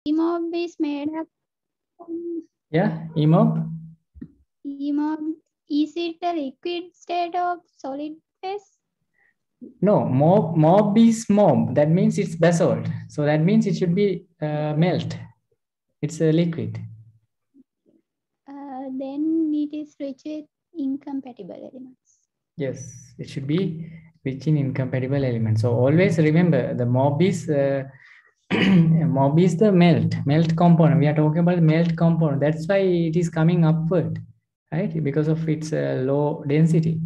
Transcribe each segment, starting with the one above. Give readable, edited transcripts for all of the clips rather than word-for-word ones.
EMOB is made up. Yeah, EMOB. EMOB, is it a liquid state of solid phase? No, mob is mob. That means it's basalt. So that means it should be melt. It's a liquid. Then it is rich with incompatible elements. Yes, it should be rich in incompatible elements. So always remember the mob is mob is the melt component. We are talking about the melt component. That's why it is coming upward, right? Because of its low density.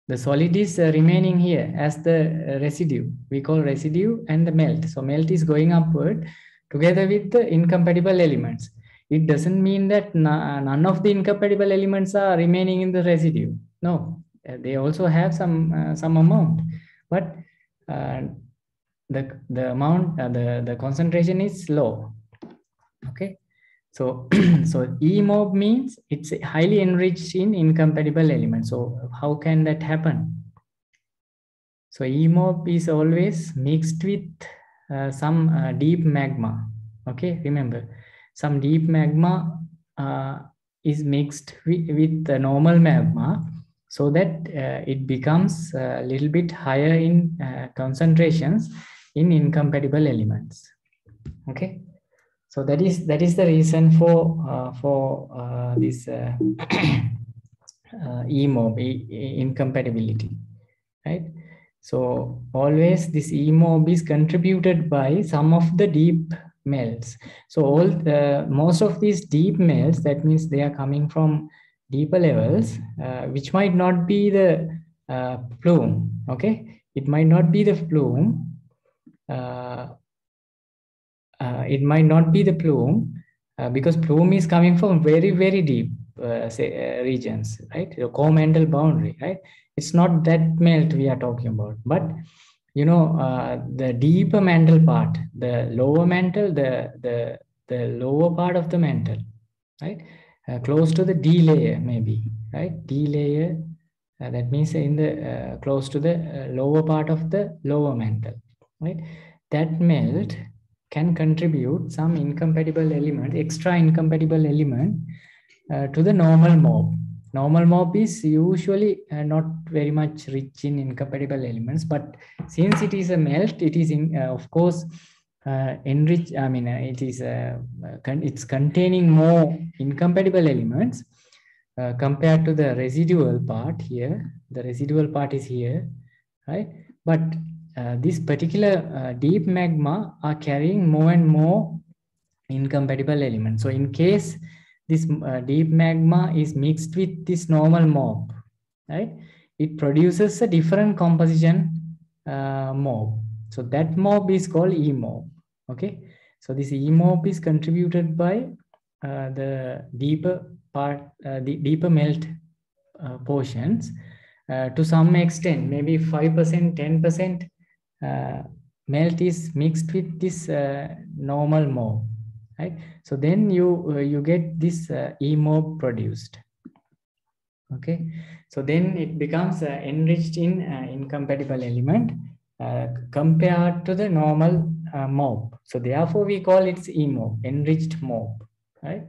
The solid is remaining here as the residue. We call residue and the melt. So melt is going upward together with the incompatible elements. It doesn't mean that none of the incompatible elements are remaining in the residue. No, they also have some amount, but the amount the concentration is low. Okay, so so EMOB means it's highly enriched in incompatible elements. So how can that happen? So EMOB is always mixed with some deep magma. Okay, remember, some deep magma is mixed with the normal magma, so that it becomes a little bit higher in concentrations in incompatible elements. Okay, so that is the reason for this EMOB, incompatibility, right? So always this EMOB is contributed by some of the deep melts. So most of these deep melts, that means they are coming from deeper levels, which might not be the plume. Okay, it might not be the plume. It might not be the plume because plume is coming from very deep regions, right? The core mantle boundary, right? It's not that melt we are talking about, but you know, the deeper mantle part, the lower mantle, the lower part of the mantle, right? Close to the D layer, maybe, right? D layer. That means in the close to the lower part of the lower mantle, right? That melt can contribute some incompatible element, extra incompatible element to the normal mob. Normal mob is usually not very much rich in incompatible elements, but since it is a melt, it is of course enriched. I mean, it's containing more incompatible elements compared to the residual part here. The residual part is here, right? But this particular deep magma are carrying more and more incompatible elements. So in case this deep magma is mixed with this normal mob, right, it produces a different composition mob. So that mob is called EMOB. Okay, so this EMOB is contributed by the deeper part, the deeper melt portions to some extent, maybe 5%, 10% melt is mixed with this normal mob, right? So then you get this EMOB produced. Okay, so then it becomes enriched in incompatible element compared to the normal mob. So therefore we call it EMOB, enriched mob, right?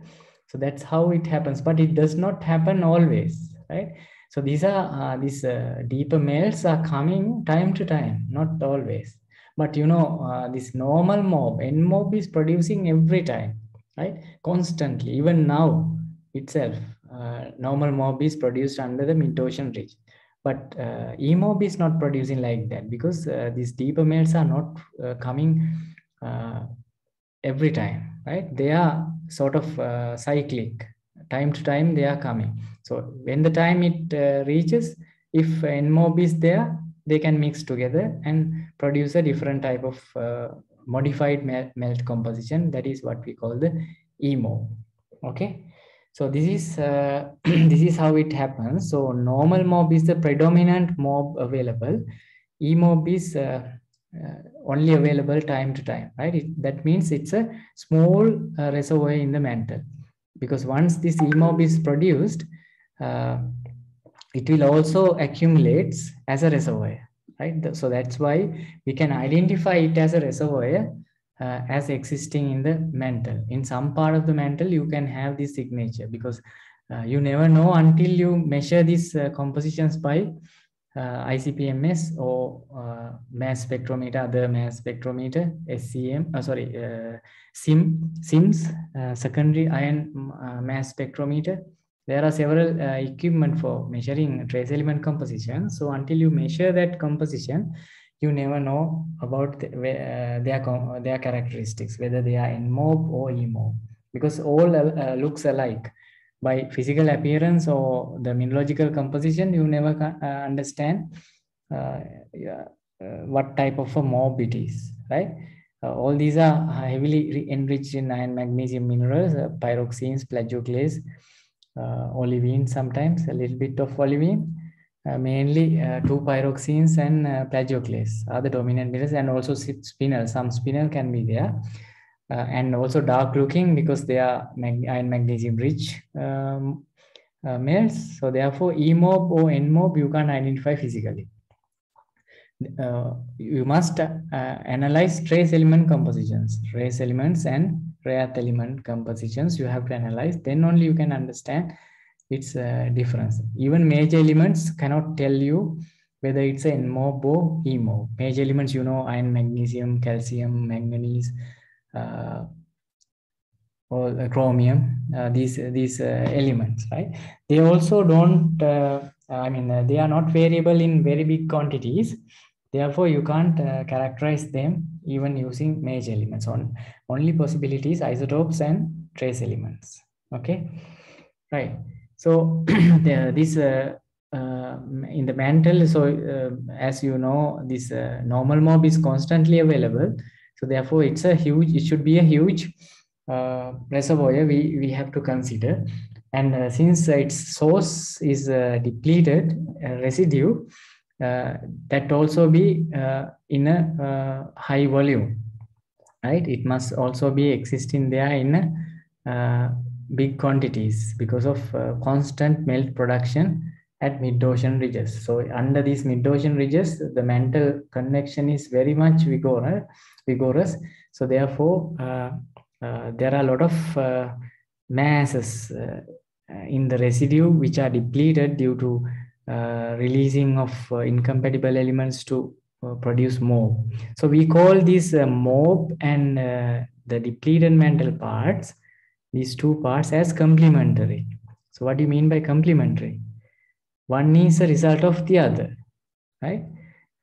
So that's how it happens, but it does not happen always, right? So these are deeper melts are coming time to time, not always. But you know, this normal mob, N mob is producing every time, right? Constantly, even now itself. Normal mob is produced under the mid-ocean region, but EMOB is not producing like that because these deeper melts are not coming every time, right? They are sort of cyclic. Time to time they are coming. So when the time it reaches, if NMOB is there, they can mix together and produce a different type of modified melt composition. That is what we call the EMOB. Okay. So this is this is how it happens. So normal mob is the predominant mob available. EMOB is only available time to time, right? That means it's a small reservoir in the mantle, because once this EMOB is produced, it will also accumulate as a reservoir, right? So that's why we can identify it as a reservoir as existing in the mantle. In some part of the mantle, you can have this signature, because you never know until you measure these compositions by ICP-MS or mass spectrometer, other mass spectrometer, SCM, SIMS, secondary ion mass spectrometer. There are several equipment for measuring trace element composition. So until you measure that composition, you never know about their characteristics, whether they are NMOB or EMOB, because all looks alike. By physical appearance or the mineralogical composition, you never understand what type of a MOB it is, right? All these are heavily enriched in iron magnesium minerals, pyroxenes, plagioclase, olivine, sometimes a little bit of olivine. Mainly 2 pyroxenes and plagioclase are the dominant minerals, and also spinel. Some spinel can be there. And also dark looking, because they are iron magnesium rich metals. So therefore EMOB or NMOB you can't identify physically. You must analyze trace element compositions, trace elements and rare earth element compositions. You have to analyze, then only you can understand its difference. Even major elements cannot tell you whether it's an NMOB or EMOB. Major elements, you know, iron, magnesium, calcium, manganese, or chromium, these elements, right? They also don't, they are not variable in very big quantities. Therefore, you can't characterize them even using major elements. Only possibilities isotopes and trace elements. Okay, right. So this in the mantle, so as you know, this normal MOB is constantly available. So therefore, it should be a huge reservoir we have to consider. And since its source is depleted residue, that also be in a high volume, right? It must also be existing there in big quantities, because of constant melt production at mid-ocean ridges. So under these mid-ocean ridges, the mantle convection is very much vigorous. So therefore, there are a lot of masses in the residue which are depleted due to releasing of incompatible elements to produce MOB. So we call this MOB and the depleted mantle parts, these two parts, as complementary. So what do you mean by complementary? One is a result of the other, right?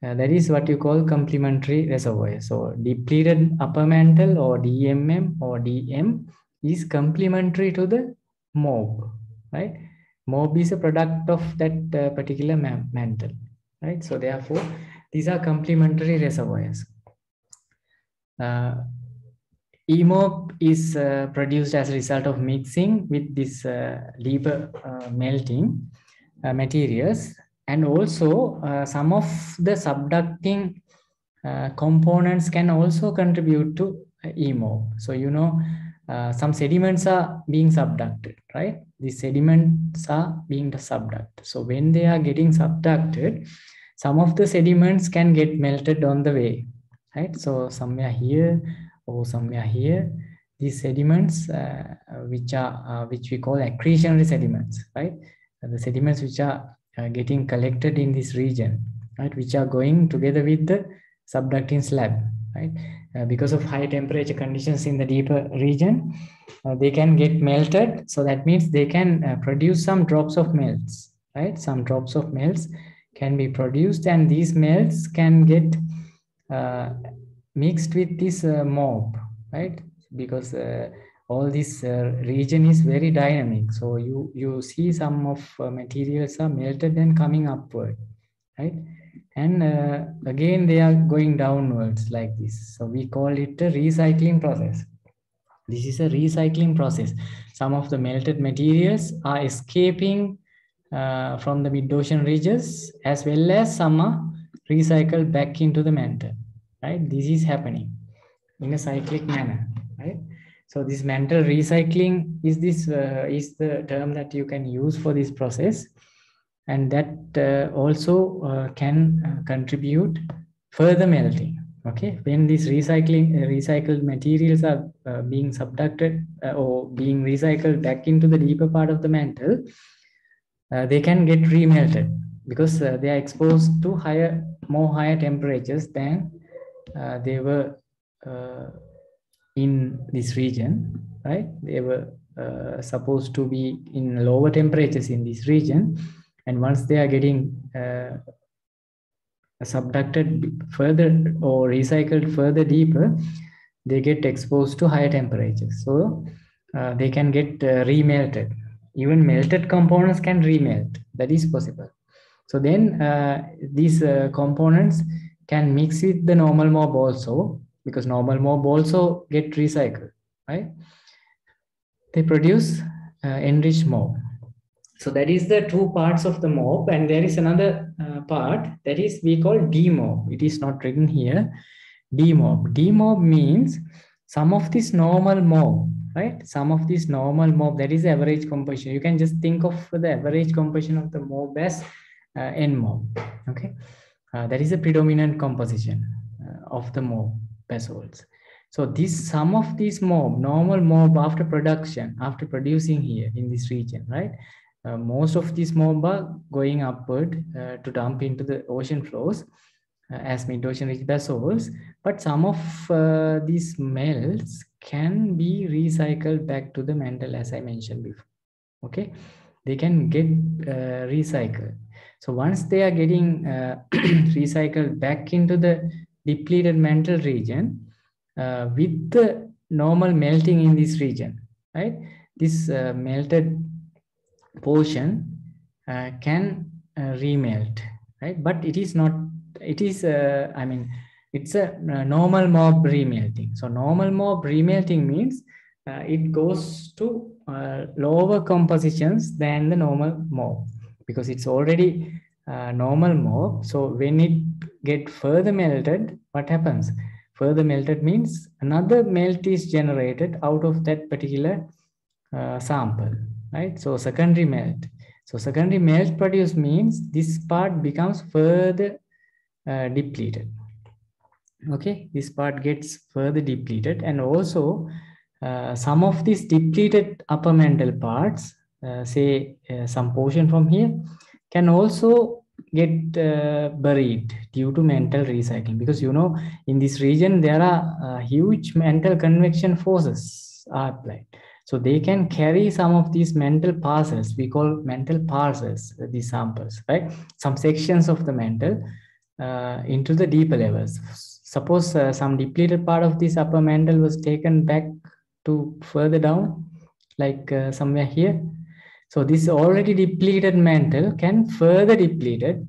That is what you call complementary reservoir. So depleted upper mantle, or DMM or DM, is complementary to the MOB, right? MOB is a product of that particular mantle, right? So therefore, these are complementary reservoirs. EMOB is produced as a result of mixing with this deeper melting materials, and also some of the subducting components can also contribute to EMOB. So you know, some sediments are being subducted, right? These sediments are being subducted. So when they are getting subducted, some of the sediments can get melted on the way, right? So somewhere here or somewhere here, these sediments which we call accretionary sediments, right? The sediments which are getting collected in this region, right, which are going together with the subducting slab, right? Because of high temperature conditions in the deeper region, they can get melted. So that means they can produce some drops of melts, right? Some drops of melts can be produced, and these melts can get mixed with this MOB, right? Because all this region is very dynamic. So you see some of materials are melted and coming upward, right? And again, they are going downwards like this. So we call it a recycling process. This is a recycling process. Some of the melted materials are escaping from the mid-ocean ridges, as well as some are recycled back into the mantle, right? This is happening in a cyclic manner, right? So this mantle recycling is the term that you can use for this process, and that also can contribute further melting, Okay, when these recycled materials are being subducted or being recycled back into the deeper part of the mantle, they can get remelted because they are exposed to more higher temperatures than they were in this region, right? They were supposed to be in lower temperatures in this region, and once they are getting subducted further or recycled further deeper, they get exposed to higher temperatures. So they can get remelted. Even melted components can remelt. That is possible. So then these components can mix with the normal mob also, because normal mob also get recycled, right? They produce enriched mob. So that is the two parts of the mob, and there is another part that is we call demob. It is not written here. Demob. Demob means some of this normal mob, right? Some of this normal mob, that is average composition. You can just think of the average composition of the mob as N mob. Okay, that is a predominant composition of the mob basalts. So this some of these mob, normal mob after production, after producing here in this region, right? Most of these mob are going upward to dump into the ocean floors as mid-ocean rich basalts, but some of these melts can be recycled back to the mantle, as I mentioned before. Okay, they can get recycled. So once they are getting recycled back into the depleted mantle region with the normal melting in this region, right? This melted portion can remelt, right? But it is not, it is, I mean, it's a normal mob remelting. So normal mob remelting means it goes to lower compositions than the normal mob because it's already normal mob. So when it get further melted, what happens? Further melted means another melt is generated out of that particular sample, right? So secondary melt. So secondary melt produce means this part becomes further depleted. Okay, this part gets further depleted, and also some of these depleted upper mantle parts, say some portion from here, can also get buried due to mantle recycling, because you know in this region there are huge mantle convection forces are applied. So they can carry some of these mantle parcels, we call mantle parcels, these samples, right? Some sections of the mantle into the deeper levels. Suppose some depleted part of this upper mantle was taken back to further down, like somewhere here. So this already depleted mantle can further depleted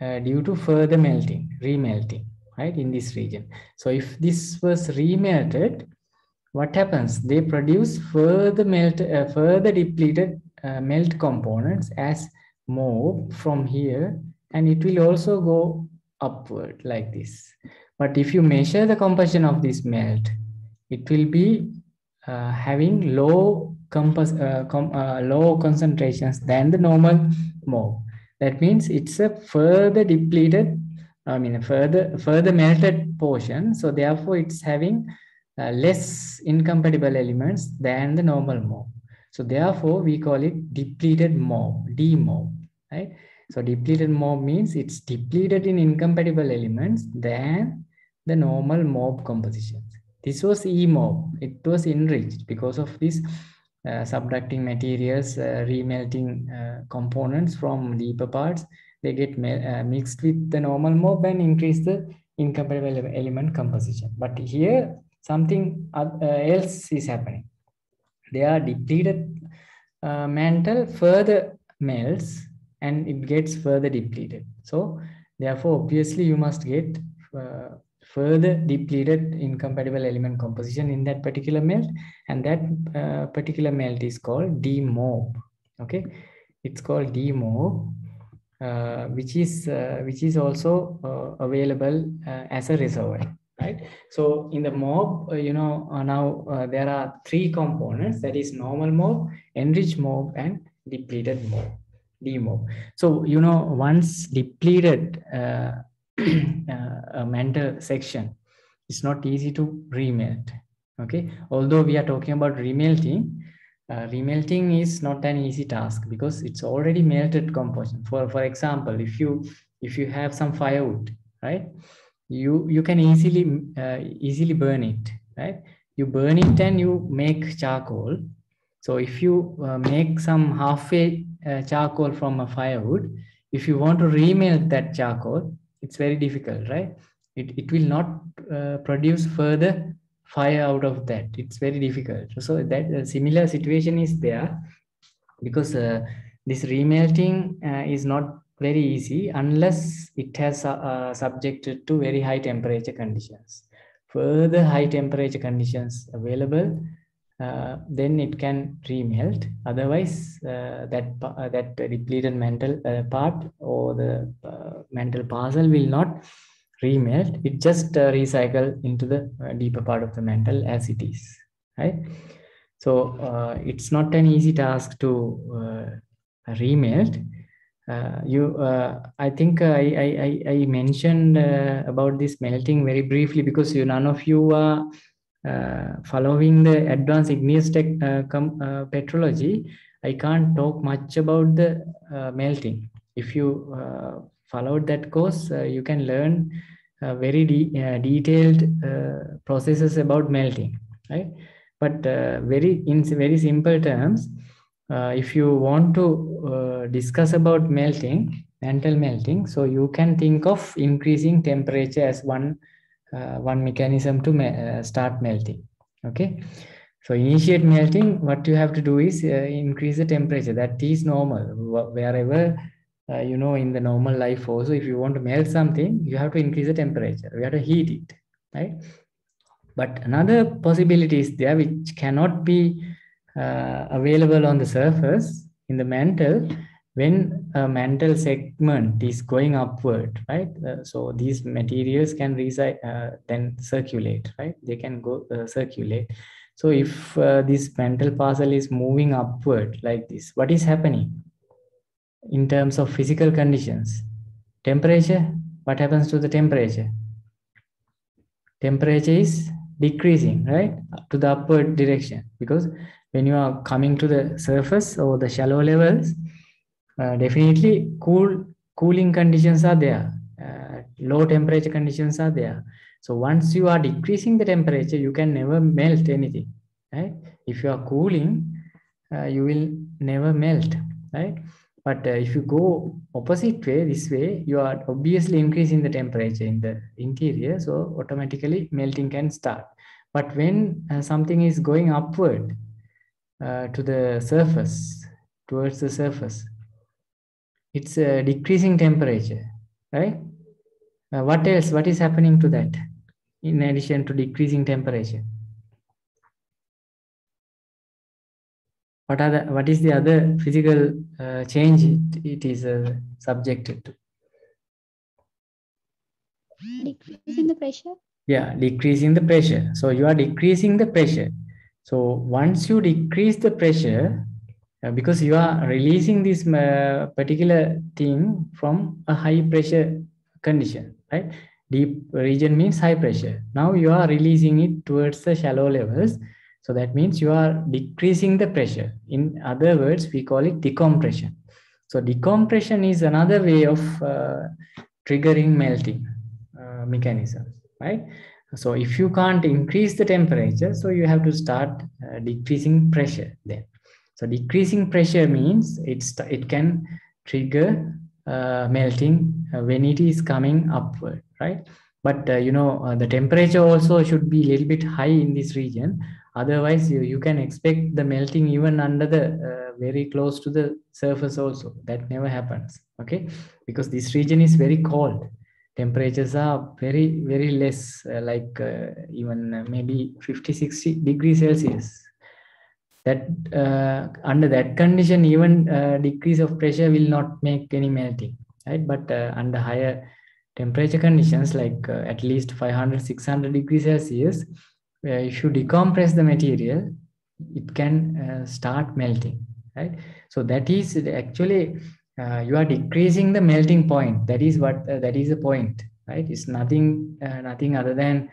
due to further melting, remelting, right, in this region. So if this was remelted, what happens? They produce further depleted melt components as mob from here, and it will also go upward like this. But if you measure the composition of this melt, it will be having low concentrations than the normal mob. That means it's a further depleted, I mean a further melted portion. So therefore it's having less incompatible elements than the normal mob. So therefore we call it depleted mob, demob, right? So depleted mob means it's depleted in incompatible elements than the normal mob compositions. This was E-mob. It was enriched because of this subducting materials, remelting components from deeper parts. They get mixed with the normal mob and increase the incompatible element composition. But here something else is happening. They are depleted mantle further melts and it gets further depleted. So therefore, obviously you must get further depleted incompatible element composition in that particular melt, and that particular melt is called demob. Okay, it's called demob, which is also available as a reservoir, right? So in the mob, you know, now there are three components, that is normal mob, enriched mob, and depleted mob, demob. So you know, once depleted a mantle section It's not easy to remelt. Okay, although we are talking about remelting, remelting is not an easy task because it's already melted composition. For example, if you have some firewood, right, you can easily burn it, right? You burn it and you make charcoal. So if you make some halfway charcoal from a firewood, if you want to remelt that charcoal, it's very difficult, right? It will not produce further fire out of that. It's very difficult. So that similar situation is there, because this remelting is not very easy unless it has subjected to very high temperature conditions. Further high temperature conditions available, then it can remelt. Otherwise, that depleted mantle part or the mantle parcel will not remelt. It just recycle into the deeper part of the mantle as it is, right? So it's not an easy task to remelt. I think I mentioned about this melting very briefly because none of you are following the advanced igneous petrology. I can't talk much about the melting. If you followed that course, you can learn very detailed processes about melting, right? But in very simple terms, if you want to discuss about melting, mantle melting, so you can think of increasing temperature as one mechanism to start melting. Okay, so initiate melting, what you have to do is increase the temperature. That is normal wherever in the normal life also. If you want to melt something, you have to increase the temperature, you have to heat it, right? But another possibility is there which cannot be available on the surface in the mantle when a mantle segment is going upward, right? So these materials can then circulate, right? They can go circulate. So if this mantle parcel is moving upward like this, what is happening in terms of physical conditions? Temperature, what happens to the temperature? Temperature is decreasing, right, to the upward direction, because when you are coming to the surface or the shallow levels, definitely cooling conditions are there, low temperature conditions are there. So once you are decreasing the temperature, you can never melt anything, right? If you are cooling, you will never melt, right? But if you go opposite way, this way, you are obviously increasing the temperature in the interior, so automatically melting can start. But when something is going upward to the surface, towards the surface, it's a decreasing temperature, right? What else? What is happening to that in addition to decreasing temperature? What is the other physical change it is subjected to? Decreasing the pressure. Yeah, decreasing the pressure. So you are decreasing the pressure. So once you decrease the pressure, because you are releasing this particular thing from a high pressure condition, right? Deep region means high pressure. Now you are releasing it towards the shallow levels. So that means you are decreasing the pressure. In other words, we call it decompression. So decompression is another way of triggering melting mechanism, right? So if you can't increase the temperature, so you have to start decreasing pressure then. So decreasing pressure means it can trigger melting when it is coming upward, right? But the temperature also should be a little bit high in this region. Otherwise, you can expect the melting even under the very close to the surface also. That never happens, okay? Because this region is very cold. Temperatures are very, very less, even maybe 50-60 degrees Celsius. That under that condition, even decrease of pressure will not make any melting, right? But under higher temperature conditions, like at least 500-600 degrees Celsius, if you decompress the material, it can start melting, right? So that is actually you are decreasing the melting point. That is what that is the point, right? It's nothing other than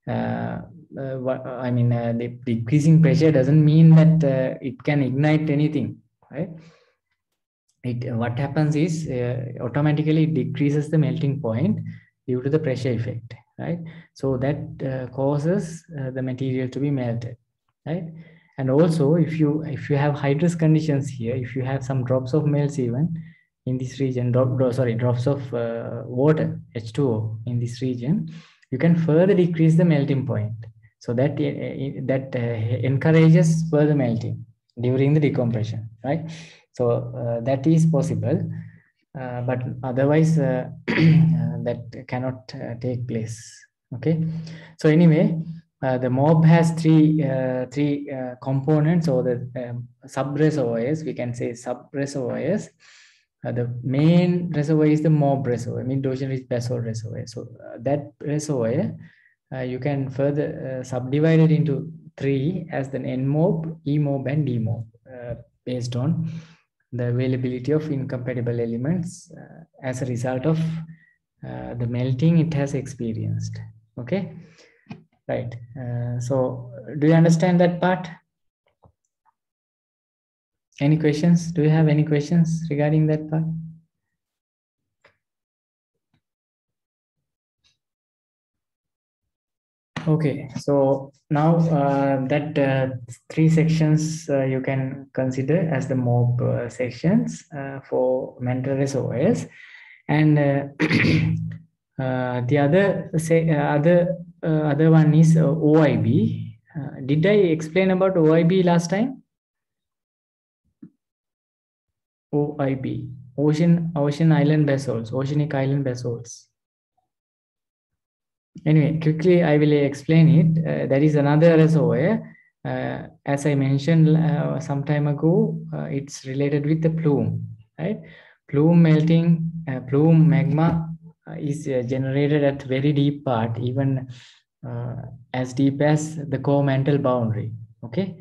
I mean, the decreasing pressure doesn't mean that it can ignite anything, right? What happens is automatically it decreases the melting point due to the pressure effect, right? So that causes the material to be melted, right? And also, if you have hydrous conditions here, if you have some drops of melts even in this region, drops of water, H2O in this region, you can further decrease the melting point. So that encourages further melting during the decompression, right? So that is possible, but otherwise that cannot take place. Okay. So anyway, the MOB has three components, or the sub reservoirs. We can say sub reservoirs. The main reservoir is the MOB reservoir, mid-ocean rich basalt reservoir. So that reservoir you can further subdivide it into three as the NMOB, EMOB, and DMOB based on the availability of incompatible elements as a result of the melting it has experienced. Okay, right. So do you understand that part? Any questions? Do you have any questions regarding that part? Okay, so now that three sections you can consider as the MOB sections for mental reservoirs, and the other one is OIB. Did I explain about OIB last time? OIB, ocean island basalts, oceanic island basalts. Anyway, quickly I will explain it. There is another reservoir. As I mentioned some time ago, it's related with the plume, right? Plume melting, plume magma is generated at very deep part, even as deep as the core mantle boundary. Okay,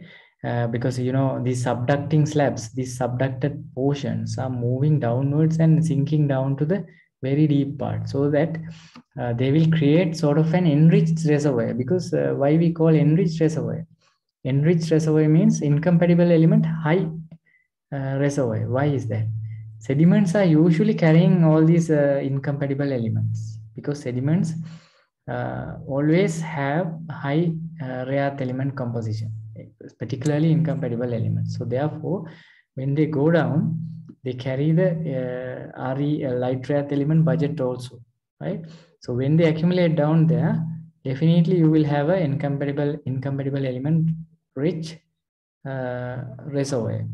because you know these subducting slabs, these subducted portions are moving downwards and sinking down to the very deep part, so that they will create sort of an enriched reservoir. Because why we call enriched reservoir? Enriched reservoir means incompatible element high reservoir. Why is that? Sediments are usually carrying all these incompatible elements, because sediments always have high rare earth element composition, particularly incompatible elements. So therefore, when they go down, they carry the RE light rare earth element budget also, right? So when they accumulate down there, definitely you will have an incompatible element rich reservoir.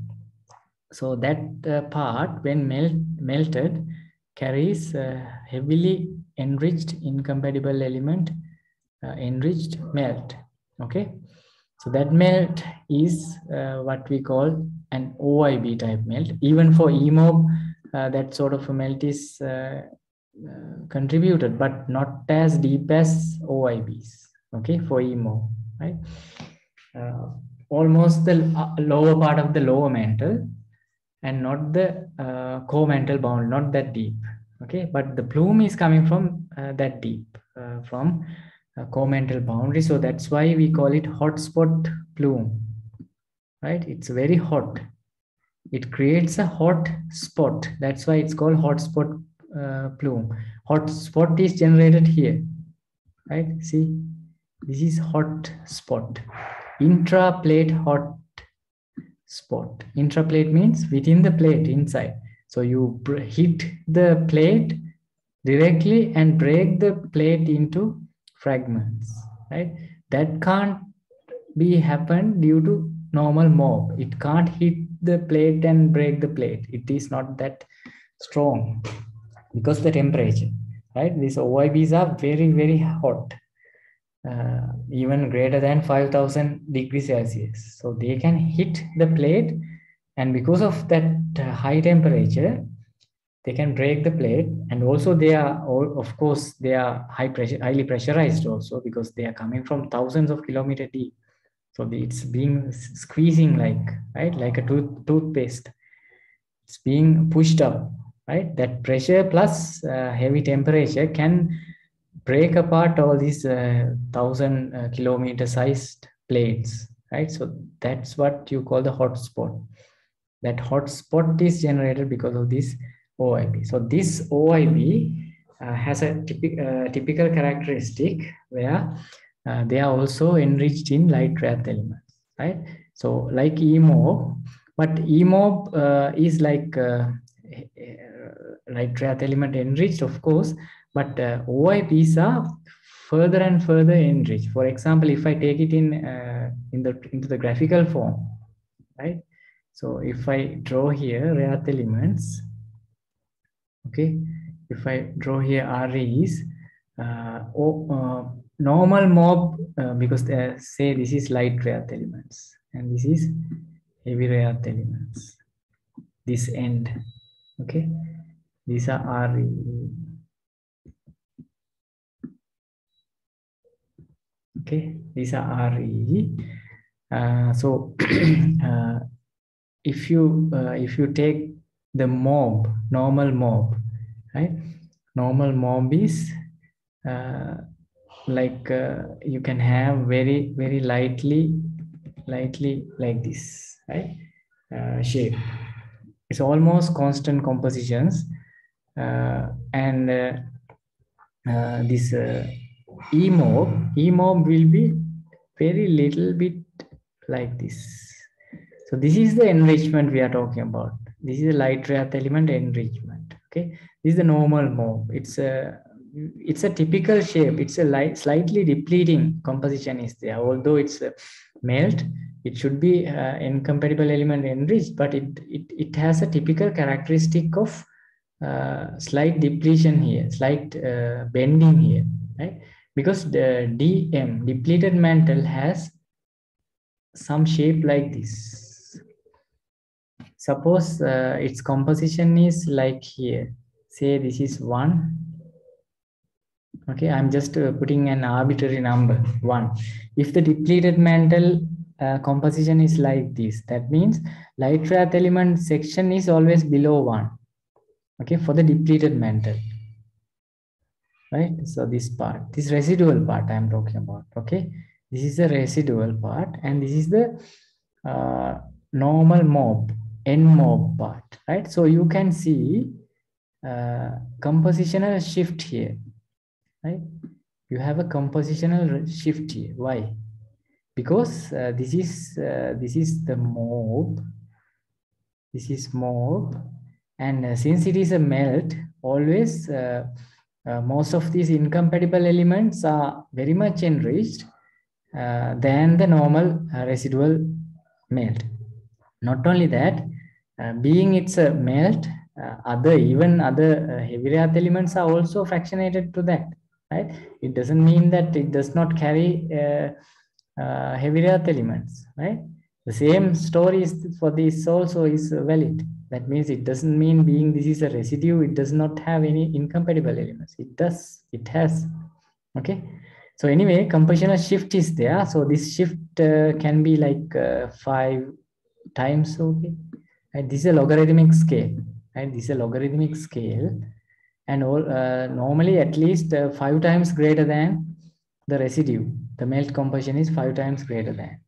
So that part, when melted, carries heavily enriched incompatible element enriched melt. Okay, so that melt is what we call an OIB type melt. Even for EMOB, that sort of a melt is contributed, but not as deep as OIBs. Okay, for EMOB, right? Almost the lower part of the lower mantle, and not the core mantle bound, not that deep. Okay, but the plume is coming from that deep, from core mantle boundary. So that's why we call it hotspot plume, right? It's very hot. It creates a hot spot. That's why it's called hotspot plume. Hot spot is generated here, right? See, this is hot spot. Intraplate hot spot. Intraplate means within the plate, inside. So you hit the plate directly and break the plate into fragments, right? That can't be happen due to normal MOB. It can't hit the plate and break the plate. It is not that strong because the temperature, right? These OIBs are very, very hot. Even greater than 5,000 degrees Celsius. So they can hit the plate, and because of that high temperature, they can break the plate. And also they are, of course, they are highly pressurized also, because they are coming from thousands of kilometers deep. So it's being squeezing like a toothpaste. It's being pushed up, right? That pressure plus heavy temperature can break apart all these 1,000 kilometer sized plates, right? So that's what you call the hotspot. That hotspot is generated because of this OIB. So this OIB has a typical characteristic where they are also enriched in light rare earth elements, right? So like EMOB, but EMOB is like light rare earth element enriched, of course, but OIBs are further and further enriched. For example, if I take it into the graphical form, right? So if I draw here rare earth elements, okay, if I draw here REs, normal mob, because say this is light rare earth elements and this is heavy rare earth elements, this end, okay, these are RE. Okay, these are RE. So if you take the mob, normal mob, right? Normal mob is like you can have very lightly like this, right? Shape. It's almost constant compositions, and this EMOB will be very little bit like this. So this is the enrichment we are talking about. This is the light rare earth element enrichment. Okay, this is the normal MOB. It's a typical shape. It's a slightly depleting composition is there. Although it's a melt, it should be incompatible element enriched, but it has a typical characteristic of slight depletion here, slight bending here, right? Because the DM, depleted mantle, has some shape like this. Suppose its composition is like here. Say this is 1. Okay, I'm just putting an arbitrary number, 1. If the depleted mantle composition is like this, that means light rare earth element section is always below 1. Okay, for the depleted mantle, right? So this part, this residual part I'm talking about. Okay, this is the residual part, and this is the normal mob, N mob part, right? So you can see compositional shift here, right? You have a compositional shift here. Why? Because this is the mob. This is mob, and since it is a melt, always most of these incompatible elements are very much enriched than the normal residual melt. Not only that, being it's a melt, even other heavy rare earth elements are also fractionated to that, right? It doesn't mean that it does not carry heavy rare earth elements, right? The same story is for this also is valid. That means it doesn't mean being this is a residue, it does not have any incompatible elements. It does, it has. Okay. So anyway, compositional shift is there. So this shift can be like 5 times. Okay. And this is a logarithmic scale. And this is a logarithmic scale. And normally at least 5 times greater than the residue. The melt composition is 5 times greater than.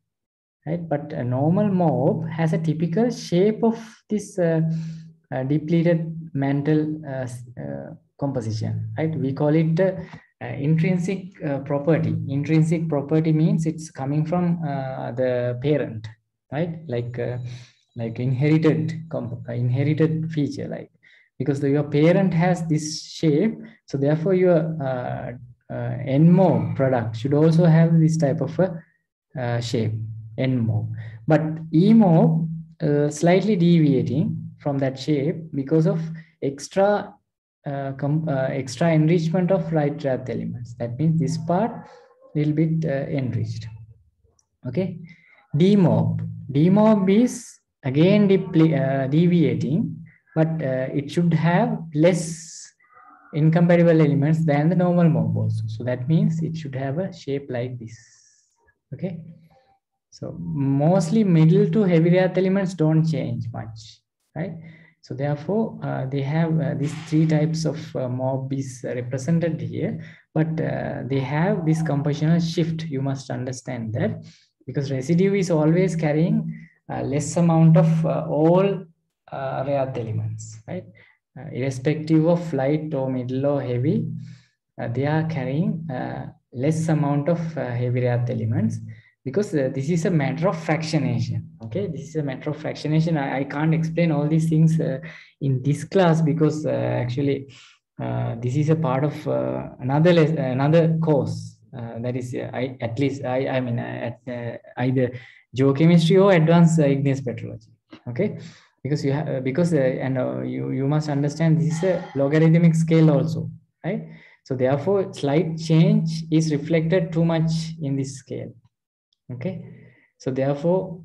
Right? But a normal mob has a typical shape of this depleted mantle composition, right? We call it intrinsic property. Intrinsic property means it's coming from the parent, right? Like inherited feature, like, because your parent has this shape, so therefore your NMO product should also have this type of a shape. NMO, but EMO slightly deviating from that shape because of extra enrichment of light rare earth elements. That means this part little bit enriched. Okay, DMOB is again deviating, but it should have less incompatible elements than the normal mob also. So that means it should have a shape like this. Okay. So mostly middle to heavy rare earth elements don't change much, right? So therefore, they have these 3 types of mob is represented here. but they have this compositional shift. You must understand that, because residue is always carrying less amount of all rare earth elements, right? Irrespective of light or middle or heavy, they are carrying less amount of heavy rare earth elements, because this is a matter of fractionation. Okay, this is a matter of fractionation. I can't explain all these things in this class, because actually this is a part of another course, that is I mean at either geochemistry or advanced igneous petrology. Okay, because you have because and you must understand this is a logarithmic scale also, right? So therefore slight change is reflected too much in this scale. Okay, so therefore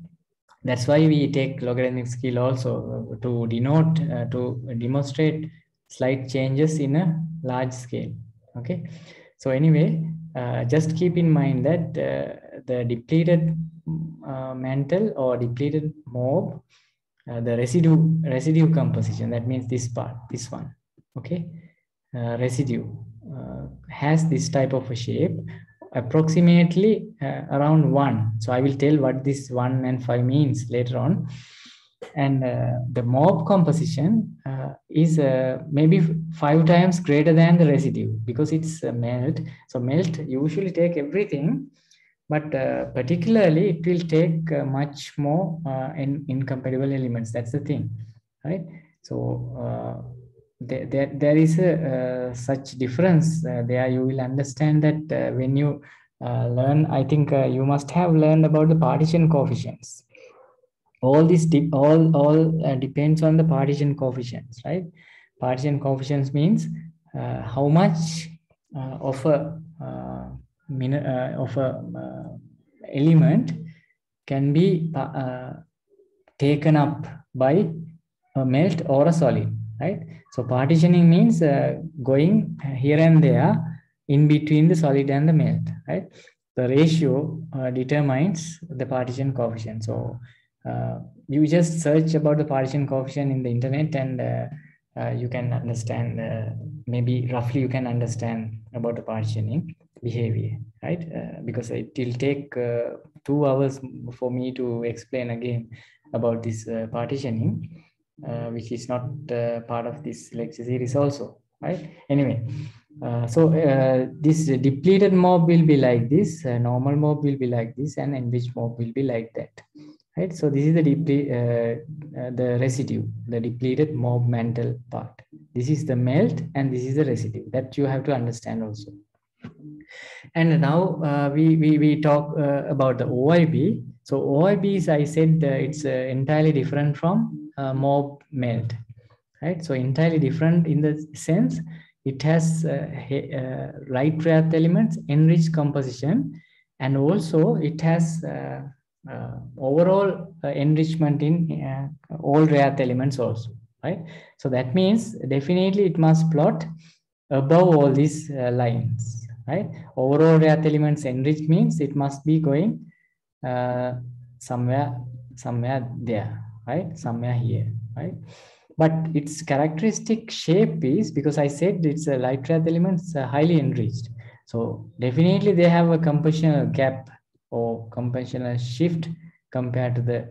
that's why we take logarithmic scale also, to denote to demonstrate slight changes in a large scale. Okay, so anyway, just keep in mind that the depleted mantle or depleted mob, the residue composition, that means this part, this one. Okay, residue has this type of a shape, approximately around 1. So I will tell what this 1 and 5 means later on. And the mob composition is maybe 5 times greater than the residue, because it's melt. So melt usually take everything, but particularly it will take much more in incompatible elements. That's the thing, right? So there is a such difference there. You will understand that when you learn, I think you must have learned about the partition coefficients. All this depends on the partition coefficients, right? Partition coefficients means how much of a element can be taken up by a melt or a solid, right? So partitioning means going here and there in between the solid and the melt, right? The ratio determines the partition coefficient. So you just search about the partition coefficient in the internet, and you can understand, maybe roughly you can understand about the partitioning behavior, right? Because it will take 2 hours for me to explain again about this partitioning, which is not part of this lecture series also, right? Anyway, so this depleted mob will be like this, normal mob will be like this, and enriched mob will be like that, right? So this is the residue, the depleted mob mantle part. This is the melt, and this is the residue that you have to understand also. And now we talk about the OIB. So OIB is, I said, it's entirely different from mob melt, right? So entirely different in the sense it has light rare earth elements, enriched composition, and also it has overall enrichment in all rare earth elements also, right? So that means definitely it must plot above all these lines, right? Overall rare earth elements enriched means it must be going somewhere there, right? Somewhere here, right? But its characteristic shape is, because I said it's a light rare earth elements highly enriched. So definitely they have a compositional gap or compositional shift compared to the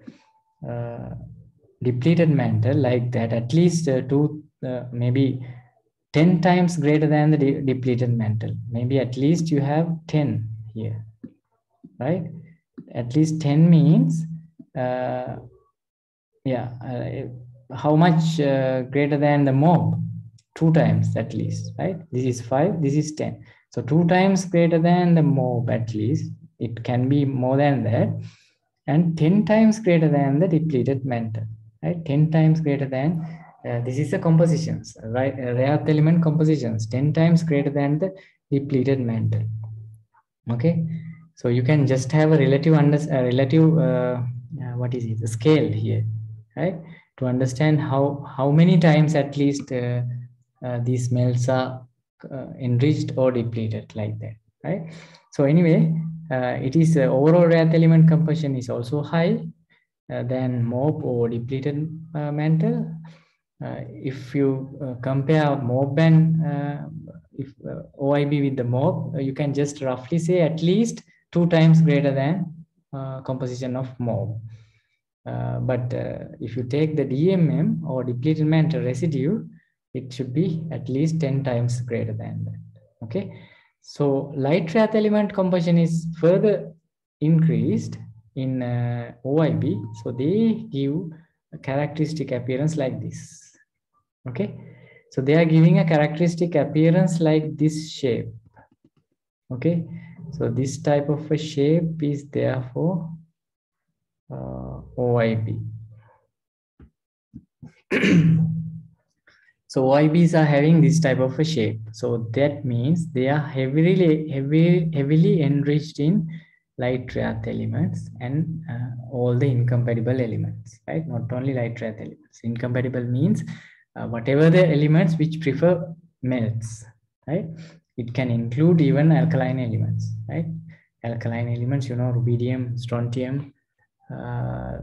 depleted mantle, like that, at least maybe 10 times greater than the depleted mantle. Maybe at least you have 10 here, right? At least 10 means, how much greater than the mob? 2 times at least, right? This is 5, this is 10. So 2 times greater than the mob at least. It can be more than that. And 10 times greater than the depleted mantle, right? 10 times greater than, this is the compositions, right? Rare earth element compositions, 10 times greater than the depleted mantle. Okay, so you can just have a relative what is it, the scale here, right? To understand how many times at least these melts are enriched or depleted, like that, right? So anyway, it is overall rare earth element composition is also high than mob or depleted mantle. If you compare mob and if OIB with the MOB, you can just roughly say at least 2 times greater than composition of MOB. But if you take the DMM or depleted mantle residue, it should be at least 10 times greater than that. Okay, so light rare earth element composition is further increased in OIB, so they give a characteristic appearance like this. Okay, so they are giving a characteristic appearance like this shape. Okay, so this type of a shape is there for OIB. So OIBs are having this type of a shape. So that means they are heavily enriched in light rare earth elements and all the incompatible elements, right? Not only light rare earth elements. Incompatible means whatever the elements which prefer melts, right? It can include even alkaline elements, right? Alkaline elements, you know, rubidium, strontium,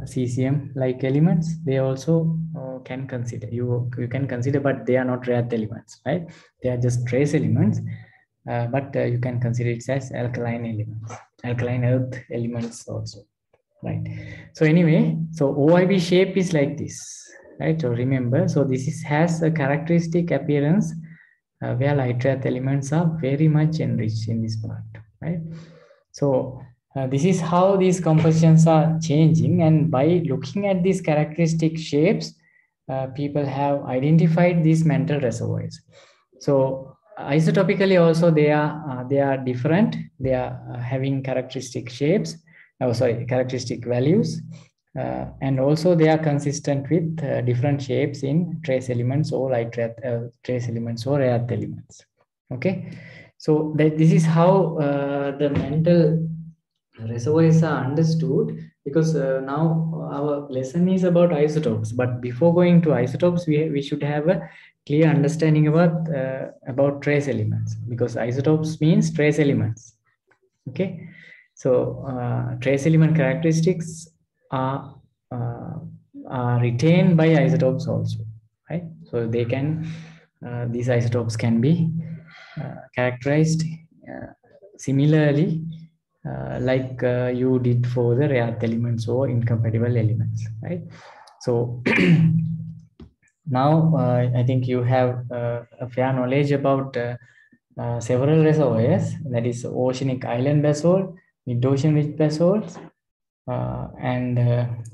cesium like elements, they also can consider, you can consider, but they are not rare earth elements, right? They are just trace elements, but you can consider it as alkaline elements, alkaline earth elements also, right? So anyway, so OIB shape is like this, right? So remember, so this has a characteristic appearance where light rare earth elements are very much enriched in this part, right? So this is how these compositions are changing, and by looking at these characteristic shapes, people have identified these mantle reservoirs. So isotopically also they are different. They are having characteristic shapes. Oh, sorry, characteristic values, and also they are consistent with different shapes in trace elements or light trace elements or rare earth elements. Okay, so this is how the mantle reservoirs are understood, because now our lesson is about isotopes, but before going to isotopes we should have a clear understanding about trace elements, because isotopes means trace elements. Okay, so trace element characteristics are retained by isotopes also, right? So they can these isotopes can be characterized similarly like you did for the rare earth elements or incompatible elements, right? So now I think you have a fair knowledge about several reservoirs, that is oceanic island basalt, mid-ocean ridge basalts, and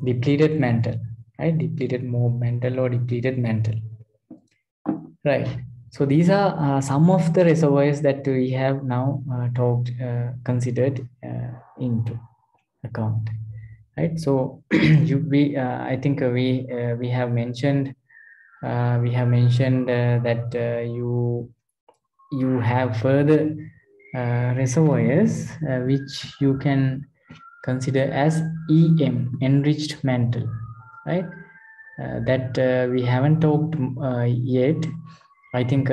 depleted mantle, right? Depleted MOB mantle or depleted mantle, right? So these are some of the reservoirs that we have now considered into account, right? So I think we have mentioned that you have further reservoirs which you can consider as EM, enriched mantle, right? That we haven't talked yet. I think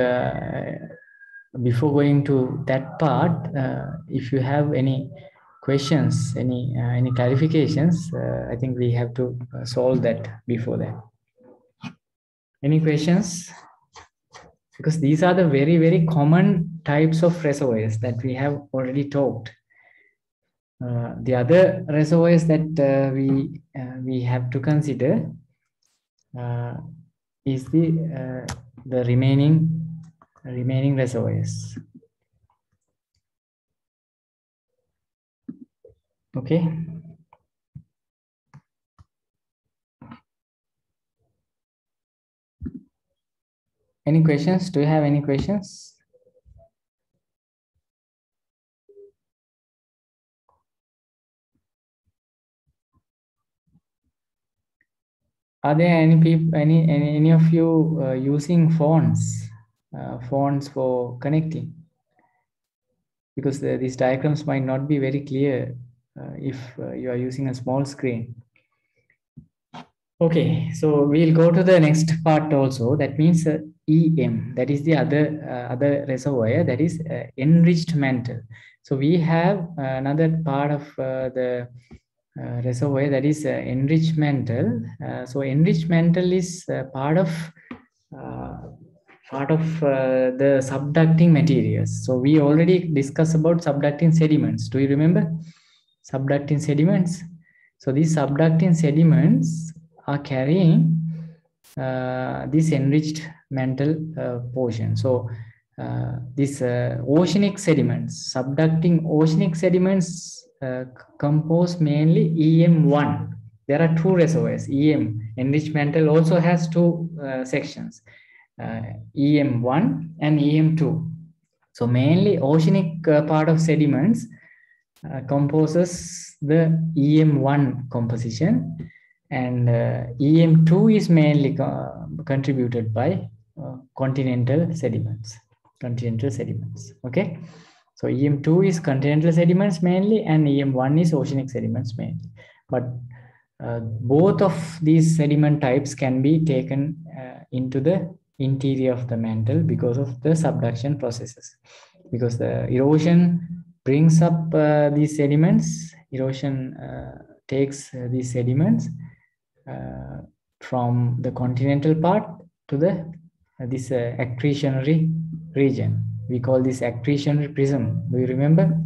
before going to that part, if you have any questions, any clarifications, I think we have to solve that before that. Any questions? Because these are the very common types of reservoirs that we have already talked. The other reservoirs that we have to consider is the remaining reservoirs. Okay. Any questions? Do you have any questions? Are there any people, any of you using phones for connecting? Because these diagrams might not be very clear if you are using a small screen. Okay, so we'll go to the next part also. That means EM, that is the other reservoir, that is enriched mantle. So we have another part of the reservoir, that is enriched mantle. So enriched mantle is part of part of the subducting materials. So we already discussed about subducting sediments. Do you remember subducting sediments? So these subducting sediments are carrying this enriched mantle portion. So these oceanic sediments, subducting oceanic sediments compose mainly EM1. There are two reservoirs. EM, enriched mantle, also has two sections, EM1 and EM2. So mainly oceanic part of sediments composes the EM1 composition, and EM2 is mainly contributed by continental sediments. Okay, so EM2 is continental sediments mainly, and EM1 is oceanic sediments mainly. But both of these sediment types can be taken into the interior of the mantle because of the subduction processes. Because the erosion brings up these sediments, erosion takes these sediments from the continental part to the this accretionary region. We call this accretionary prism. Do you remember?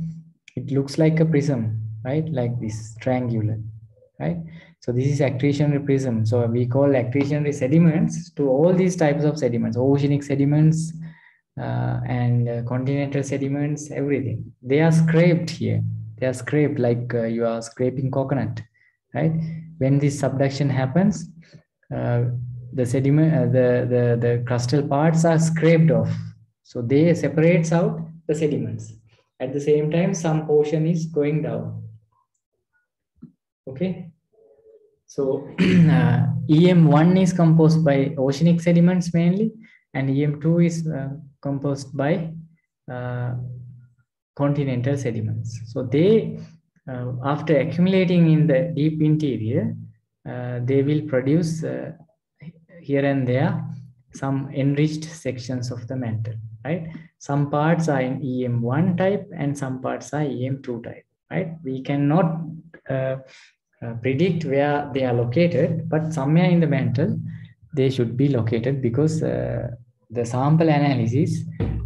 It looks like a prism, right? Like this, triangular, right? So this is accretionary prism. So we call accretionary sediments to all these types of sediments, oceanic sediments and continental sediments, everything. They are scraped here. They are scraped like you are scraping coconut, right? When this subduction happens, the sediment, the crustal parts are scraped off. So they separates out the sediments. At the same time, some portion is going down. Okay. So EM1 is composed by oceanic sediments mainly, and EM2 is composed by continental sediments. So they, after accumulating in the deep interior, they will produce here and there some enriched sections of the mantle, right? Some parts are in EM1 type and some parts are EM2 type, right? We cannot predict where they are located, but somewhere in the mantle they should be located, because the sample analysis,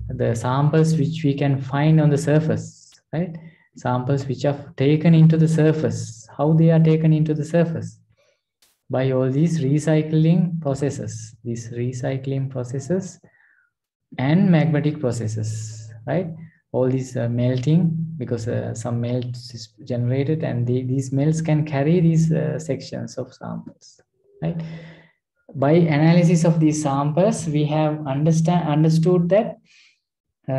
the samples which we can find on the surface, right? Samples which are taken into the surface, how they are taken into the surface? By all these recycling processes, and magmatic processes, right? All these melting, because some melt is generated, and these melts can carry these sections of samples, right? By analysis of these samples, we have understood that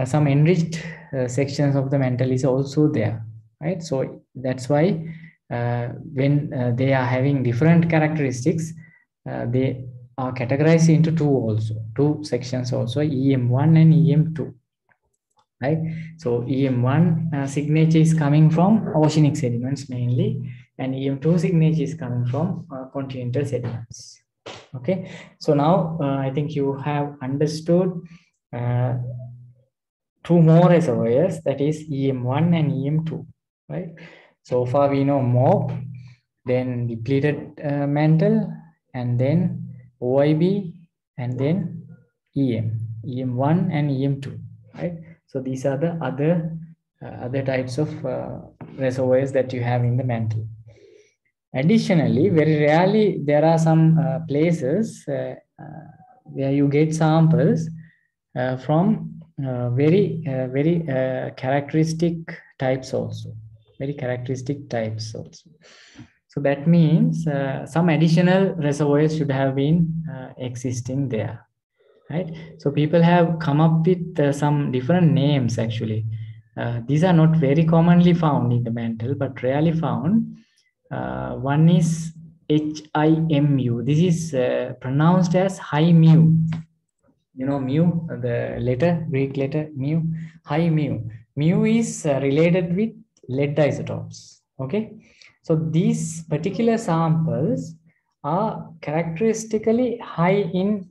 some enriched sections of the mantle is also there, right? So that's why when they are having different characteristics, they are categorized into two sections also, EM1 and EM2, right? So EM1 signature is coming from oceanic sediments mainly, and EM2 signature is coming from continental sediments. Okay, so now I think you have understood two more reservoirs, that is EM1 and EM2, right? So far we know MOB, then depleted mantle, and then OIB, and then EM1 and EM2, right? So these are the other types of reservoirs that you have in the mantle. Additionally, very rarely there are some places where you get samples from very characteristic types also. So that means some additional reservoirs should have been existing there, right? So people have come up with some different names actually. These are not very commonly found in the mantle, but rarely found. One is HIMU. This is pronounced as high mu. You know mu, the letter, Greek letter mu, high mu. Mu is related with lead isotopes. Okay, so these particular samples are characteristically high in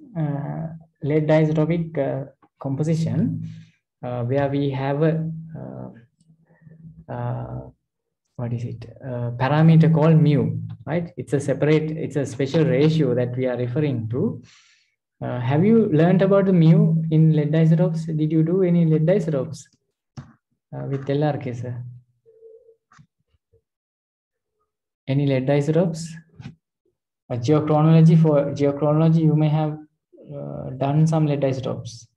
lead isotopic composition, where we have a what is it? Parameter called mu, right? It's a special ratio that we are referring to. Have you learned about the mu in lead isotopes? Did you do any lead isotopes with LRK, sir? Any lead isotopes? Geochronology, for geochronology, you may have done some lead isotopes.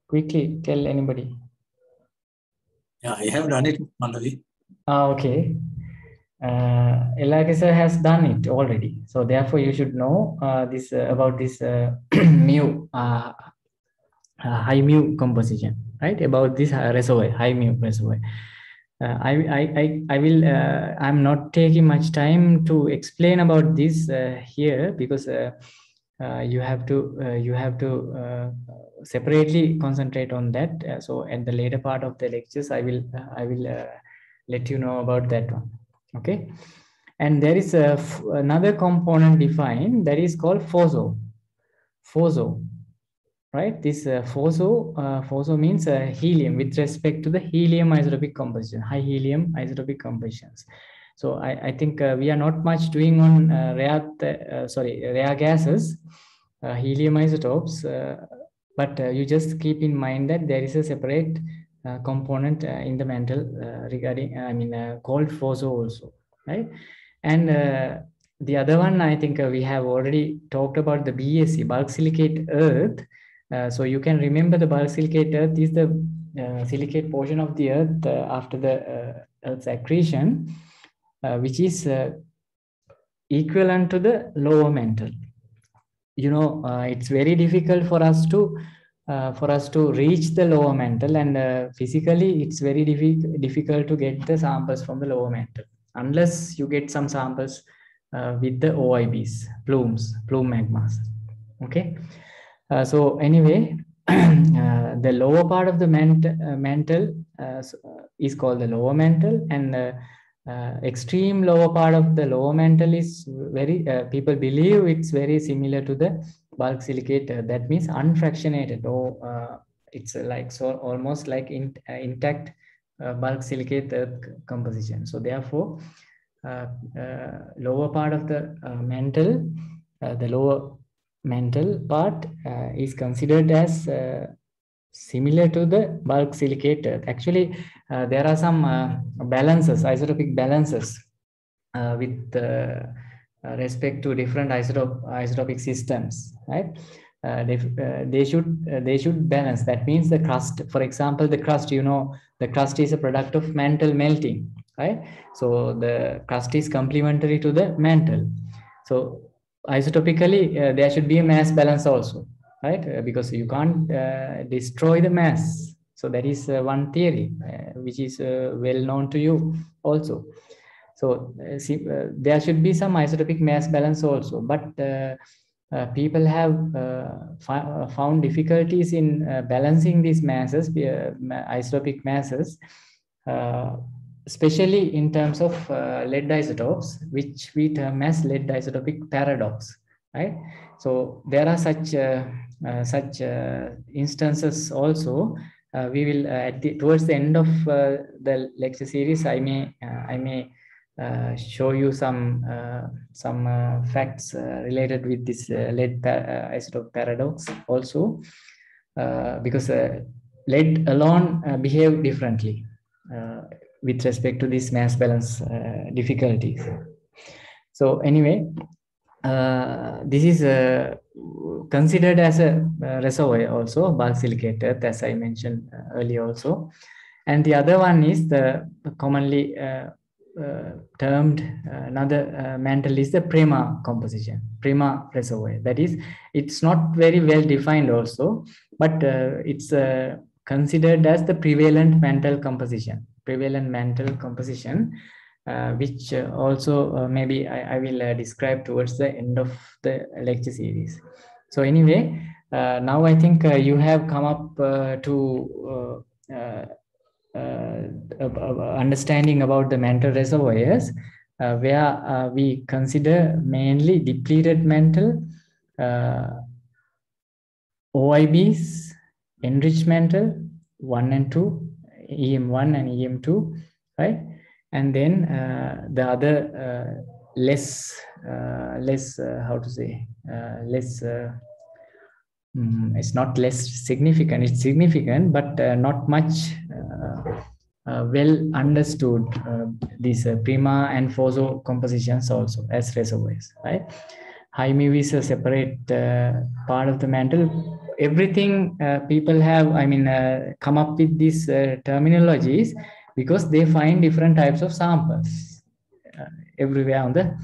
Quickly tell anybody. Yeah, I have done it, Mandavi. Okay. LRK sir has done it already. So therefore you should know this about this mu high mu composition, right? About this reservoir, high mu reservoir. I will. I'm not taking much time to explain about this here because you have to separately concentrate on that. So at the later part of the lectures, I will let you know about that one. Okay. And there is another component defined that is called FOSO. FOSO. Right, this FOSO means helium with respect to the helium isotopic composition, high helium isotopic compositions. So I think we are not much doing on rare gases, helium isotopes, but you just keep in mind that there is a separate component in the mantle regarding, called FOSO also, right? And the other one, I think we have already talked about the BSE, bulk silicate earth. So you can remember the bulk silicate earth is the silicate portion of the earth after the earth's accretion, which is equivalent to the lower mantle. You know, it's very difficult for us to reach the lower mantle, and physically it's very difficult to get the samples from the lower mantle unless you get some samples with the OIBs, plume magmas. Okay. So anyway, the lower part of the mantle is called the lower mantle, and extreme lower part of the lower mantle is very, people believe it's very similar to the bulk silicate. That means unfractionated, or it's like almost like intact bulk silicate composition. So therefore, lower part of the mantle, the lower mantle part is considered as similar to the bulk silicate earth. Actually, there are some balances, isotopic balances with respect to different isotopic systems, right? They should balance. That means the crust, for example, the crust, you know, the crust is a product of mantle melting, right? So the crust is complementary to the mantle. So isotopically, there should be a mass balance also, right? Because you can't destroy the mass. So that is one theory which is well known to you also. So there should be some isotopic mass balance also, but people have found difficulties in balancing these masses, isotopic masses, especially in terms of lead isotopes, which we term as lead isotopic paradox, right? So there are such instances also. We will towards the end of the lecture series, I may show you some facts related with this lead isotope paradox also, because lead alone behave differently with respect to this mass balance difficulties. So anyway, this is considered as a reservoir also, bulk silicate earth, as I mentioned earlier also. And the other one is the commonly termed another mantle is the Prima composition, Prima reservoir. That is, it's not very well defined also, but it's considered as the prevalent mantle composition, which also maybe I will describe towards the end of the lecture series. So anyway, now I think you have come up to understanding about the mantle reservoirs, where we consider mainly depleted mantle, OIBs, enriched mantle 1 and 2, EM1 and EM2, right? And then the other less how to say less it's not less significant, it's significant, but not much well understood these prima and fosso compositions also as reservoirs, right? High MEV is a separate part of the mantle. Everything people have, I mean, come up with these terminologies because they find different types of samples everywhere on the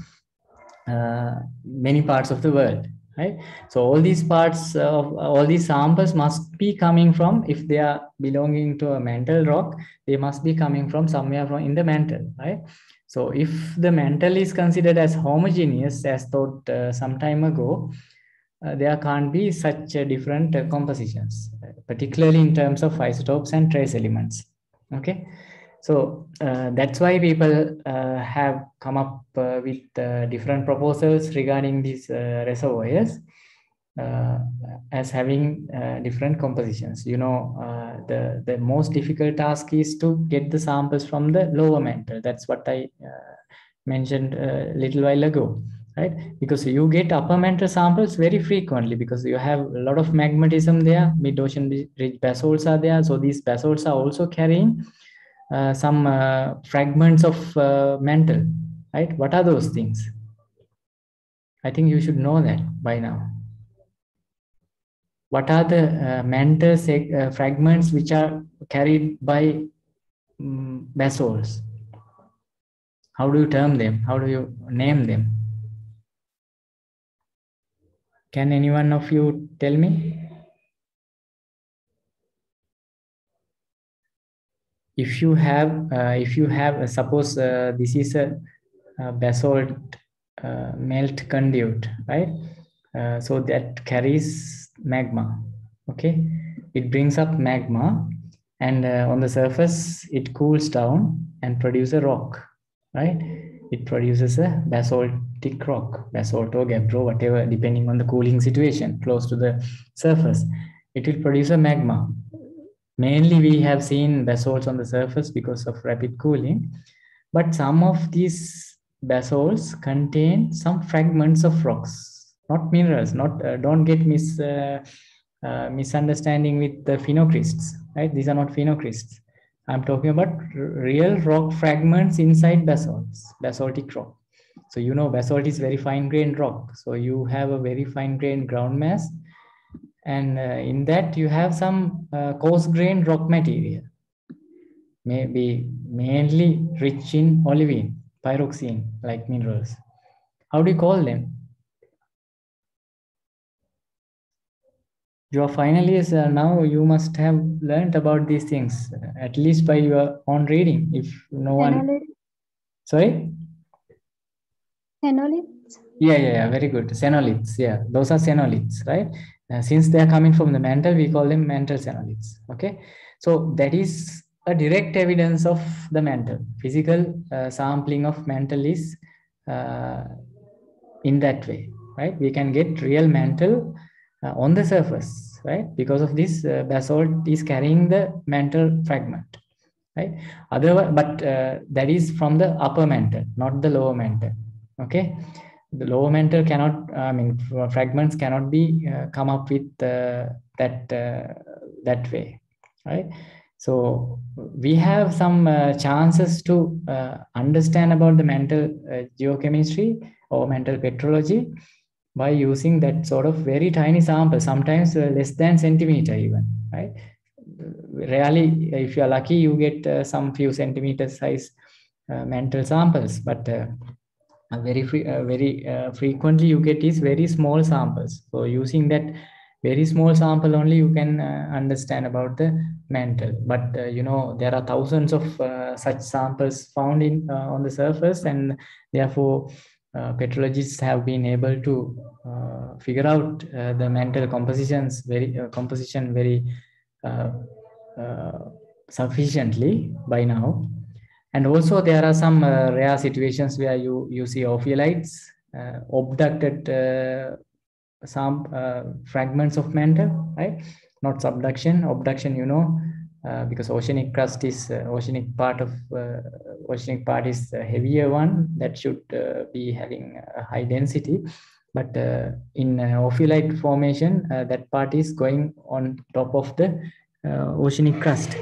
many parts of the world, right? So all these parts of all these samples must be coming from, if they are belonging to a mantle rock, they must be coming from somewhere from in the mantle, right? So if the mantle is considered as homogeneous, as thought some time ago, there can't be such different compositions, particularly in terms of isotopes and trace elements. Okay, so that's why people have come up with different proposals regarding these reservoirs as having different compositions. You know, the most difficult task is to get the samples from the lower mantle. That's what I mentioned a little while ago, right? Because you get upper mantle samples very frequently because you have a lot of magmatism there, mid-ocean ridge basalts are there. So these basalts are also carrying some fragments of mantle, right? What are those things? I think you should know that by now. What are the mantle fragments which are carried by basalts? How do you term them? How do you name them? Can any one of you tell me? If you have, suppose this is a basalt melt conduit, right? So that carries magma. Okay, it brings up magma, and on the surface it cools down and produces a rock, right? It produces a basaltic rock, basalt or gabbro, whatever, depending on the cooling situation close to the surface. It will produce a magma. Mainly we have seen basalts on the surface because of rapid cooling, but some of these basalts contain some fragments of rocks, not minerals. Not don't get misunderstanding with the phenocrysts, right? These are not phenocrysts. I'm talking about real rock fragments inside basalts, basaltic rock. So you know basalt is very fine-grained rock. So you have a very fine-grained ground mass, and in that you have some coarse-grained rock material, maybe mainly rich in olivine, pyroxene like minerals. How do you call them? Your final years now, you must have learned about these things, at least by your own reading. If no one, Phenolith. sorry? Phenoliths. Yeah, very good. Xenoliths, yeah, those are xenoliths, right? Since they are coming from the mantle, we call them mantle xenoliths, okay? So that is a direct evidence of the mantle. Physical sampling of mantle is in that way, right? We can get real mantle on the surface, right? Because of this basalt is carrying the mantle fragment, right? Otherwise, but that is from the upper mantle, not the lower mantle, okay? The lower mantle cannot, I mean, fragments cannot be come up with that way, right? So we have some chances to understand about the mantle geochemistry or mantle petrology by using that sort of very tiny sample, sometimes less than centimeter even, right? Rarely, if you are lucky, you get some few centimeter size mantle samples, but very frequently you get is very small samples. So using that very small sample only, you can understand about the mantle. But you know, there are thousands of such samples found in on the surface, and therefore petrologists have been able to figure out the mantle compositions composition very sufficiently by now. And also there are some rare situations where you see ophiolites, abducted some fragments of mantle, right? Not subduction, abduction, you know, because oceanic crust is oceanic part is the heavier one that should be having a high density. But in ophiolite formation, that part is going on top of the oceanic crust.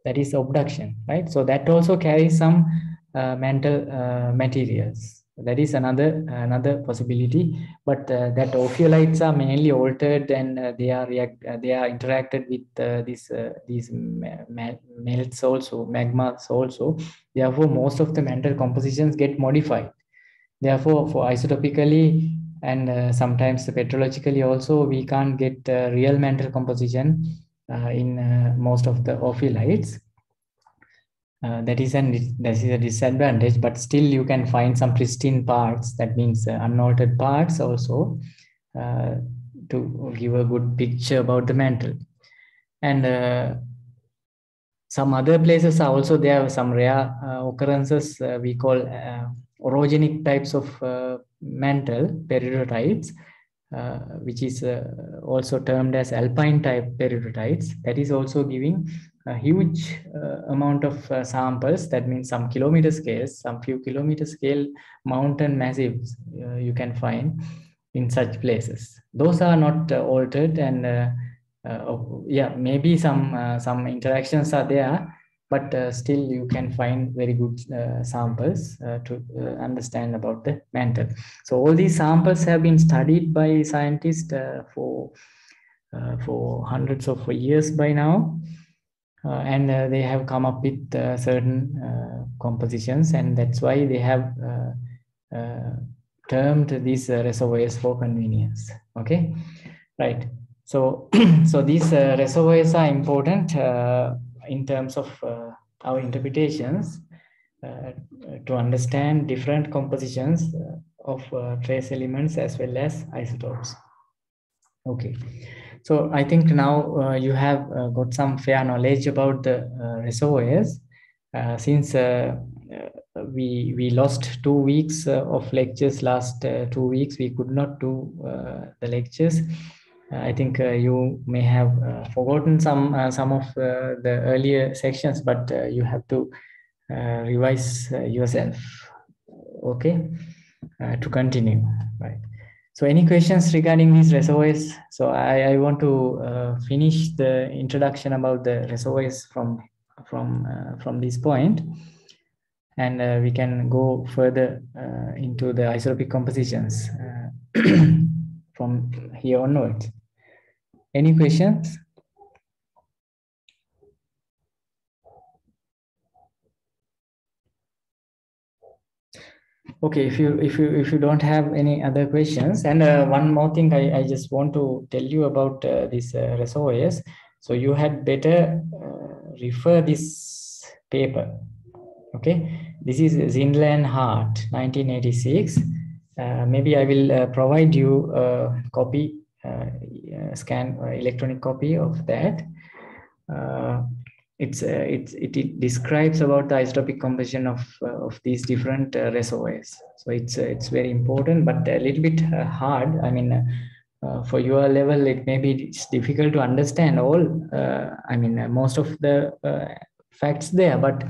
That is abduction, right? So that also carries some mantle materials. That is another possibility. But that ophiolites are mainly altered, and they are interacted with these melts also, magmas also. Therefore, most of the mantle compositions get modified. Therefore, for isotopically and sometimes petrologically also, we can't get real mantle composition in most of the ophiolites. That is a disadvantage, but still you can find some pristine parts. That means unaltered parts also, to give a good picture about the mantle. And some other places are also there. Some rare occurrences we call orogenic types of mantle peridotites, which is also termed as alpine type peridotites. That is also giving a huge amount of samples. That means some kilometer scales, some few kilometer scale mountain massives you can find in such places. Those are not altered, and yeah, maybe some interactions are there, but still you can find very good samples to understand about the mantle. So all these samples have been studied by scientists for hundreds of years by now, and they have come up with certain compositions, and that's why they have termed these reservoirs for convenience. Okay, right. So, so these reservoirs are important in terms of our interpretations to understand different compositions of trace elements as well as isotopes. Okay, so I think now you have got some fair knowledge about the reservoirs. Since we lost 2 weeks of lectures last 2 weeks, we could not do the lectures. I think you may have forgotten some of the earlier sections, but you have to revise yourself, okay, to continue, right? So any questions regarding these reservoirs? So I want to finish the introduction about the reservoirs from this point, and we can go further into the isotopic compositions from here onwards. Any questions? Okay, if you don't have any other questions, and one more thing I just want to tell you about these reservoirs. So you had better refer this paper. Okay, this is Zindler and Hart, 1986. Maybe I will provide you a copy, scan electronic copy of that. It describes about the isotopic composition of these different reservoirs. So it's very important, but a little bit hard. I mean, for your level, it's difficult to understand all. I mean, most of the facts there, but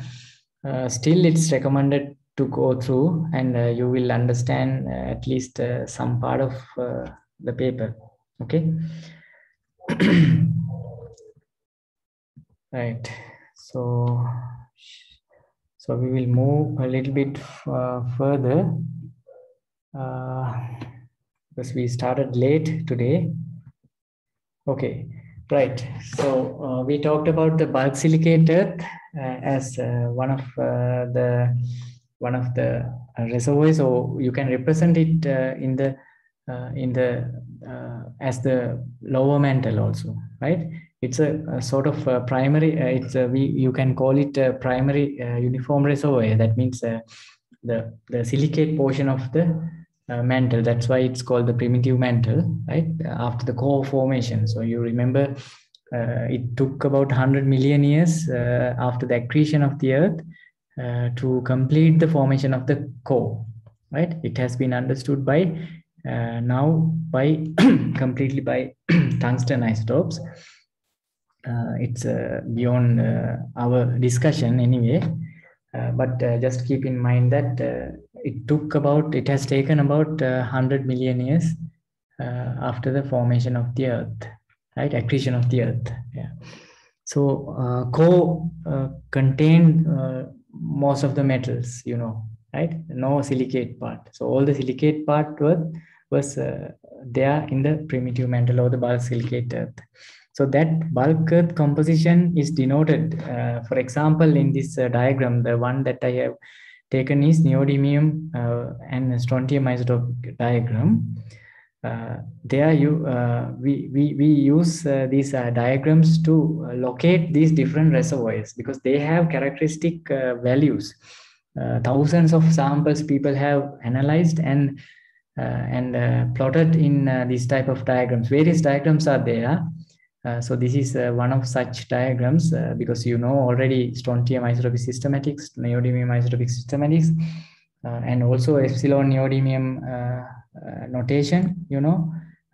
still it's recommended to go through, and you will understand at least some part of the paper. Okay. Right. So we will move a little bit further because we started late today. Okay. Right. So we talked about the bulk silicate earth as one of the reservoirs, or you can represent it as the lower mantle also, right? It's a sort of primary. You can call it a primary uniform reservoir. That means the silicate portion of the mantle. That's why it's called the primitive mantle, right? After the core formation. So you remember, it took about 100 million years after the accretion of the Earth to complete the formation of the core, right? It has been understood by now by completely by tungsten isotopes. it's beyond our discussion anyway. But just keep in mind that it has taken about 100 million years after the formation of the Earth, right? Accretion of the Earth. Yeah. So core contained most of the metals, right? No silicate part. So all the silicate part was there in the primitive mantle or the bulk silicate Earth. So that bulk Earth composition is denoted, for example, in this diagram. The one that I have taken is neodymium and strontium isotope diagram. There we use these diagrams to locate these different reservoirs because they have characteristic values. Thousands of samples people have analyzed and plotted in these type of diagrams. Various diagrams are there. So this is one of such diagrams because already strontium isotopic systematics, neodymium isotopic systematics, and also epsilon neodymium notation,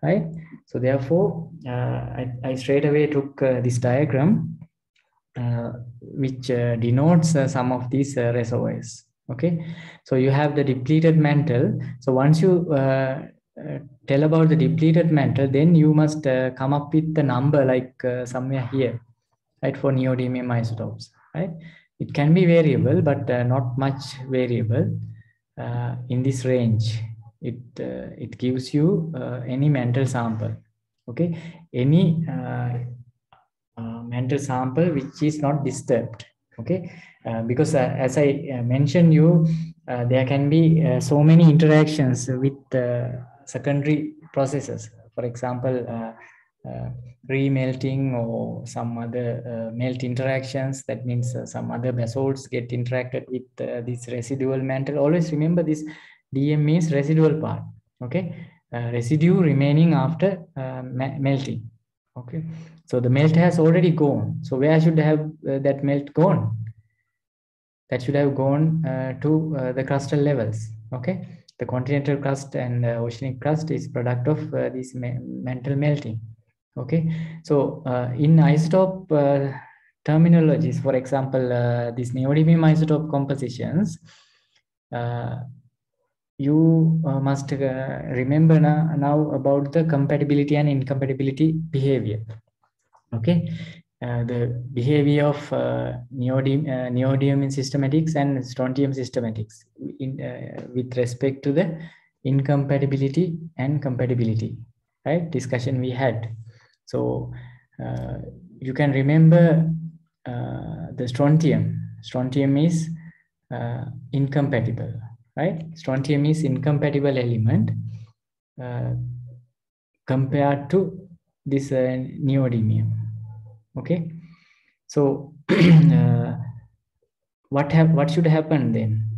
right? So therefore, I straight away took this diagram, which denotes some of these reservoirs. Okay, so you have the depleted mantle. So once you tell about the depleted mantle, then you must come up with the number like somewhere here, right, for neodymium isotopes, right? It can be variable, but not much variable in this range. It gives you any mantle sample, okay? Any mantle sample which is not disturbed, okay? Because as I mentioned you, there can be so many interactions with secondary processes. For example, remelting or some other melt interactions. That means some other basalts get interacted with this residual mantle. Always remember this DM means residual part, okay? Residue remaining after melting, okay? So the melt has already gone. So where should have that melt gone? That should have gone to the crustal levels, okay? The continental crust and oceanic crust is product of this mantle melting, okay? So in isotope terminologies, for example, these neodymium isotope compositions, you must remember now about the compatibility and incompatibility behavior, okay? The behavior of neodymium systematics and strontium systematics with respect to the incompatibility and compatibility, right? Discussion we had. So you can remember the strontium. Strontium is incompatible, right? Strontium is incompatible element compared to this neodymium. Okay, so what should happen then?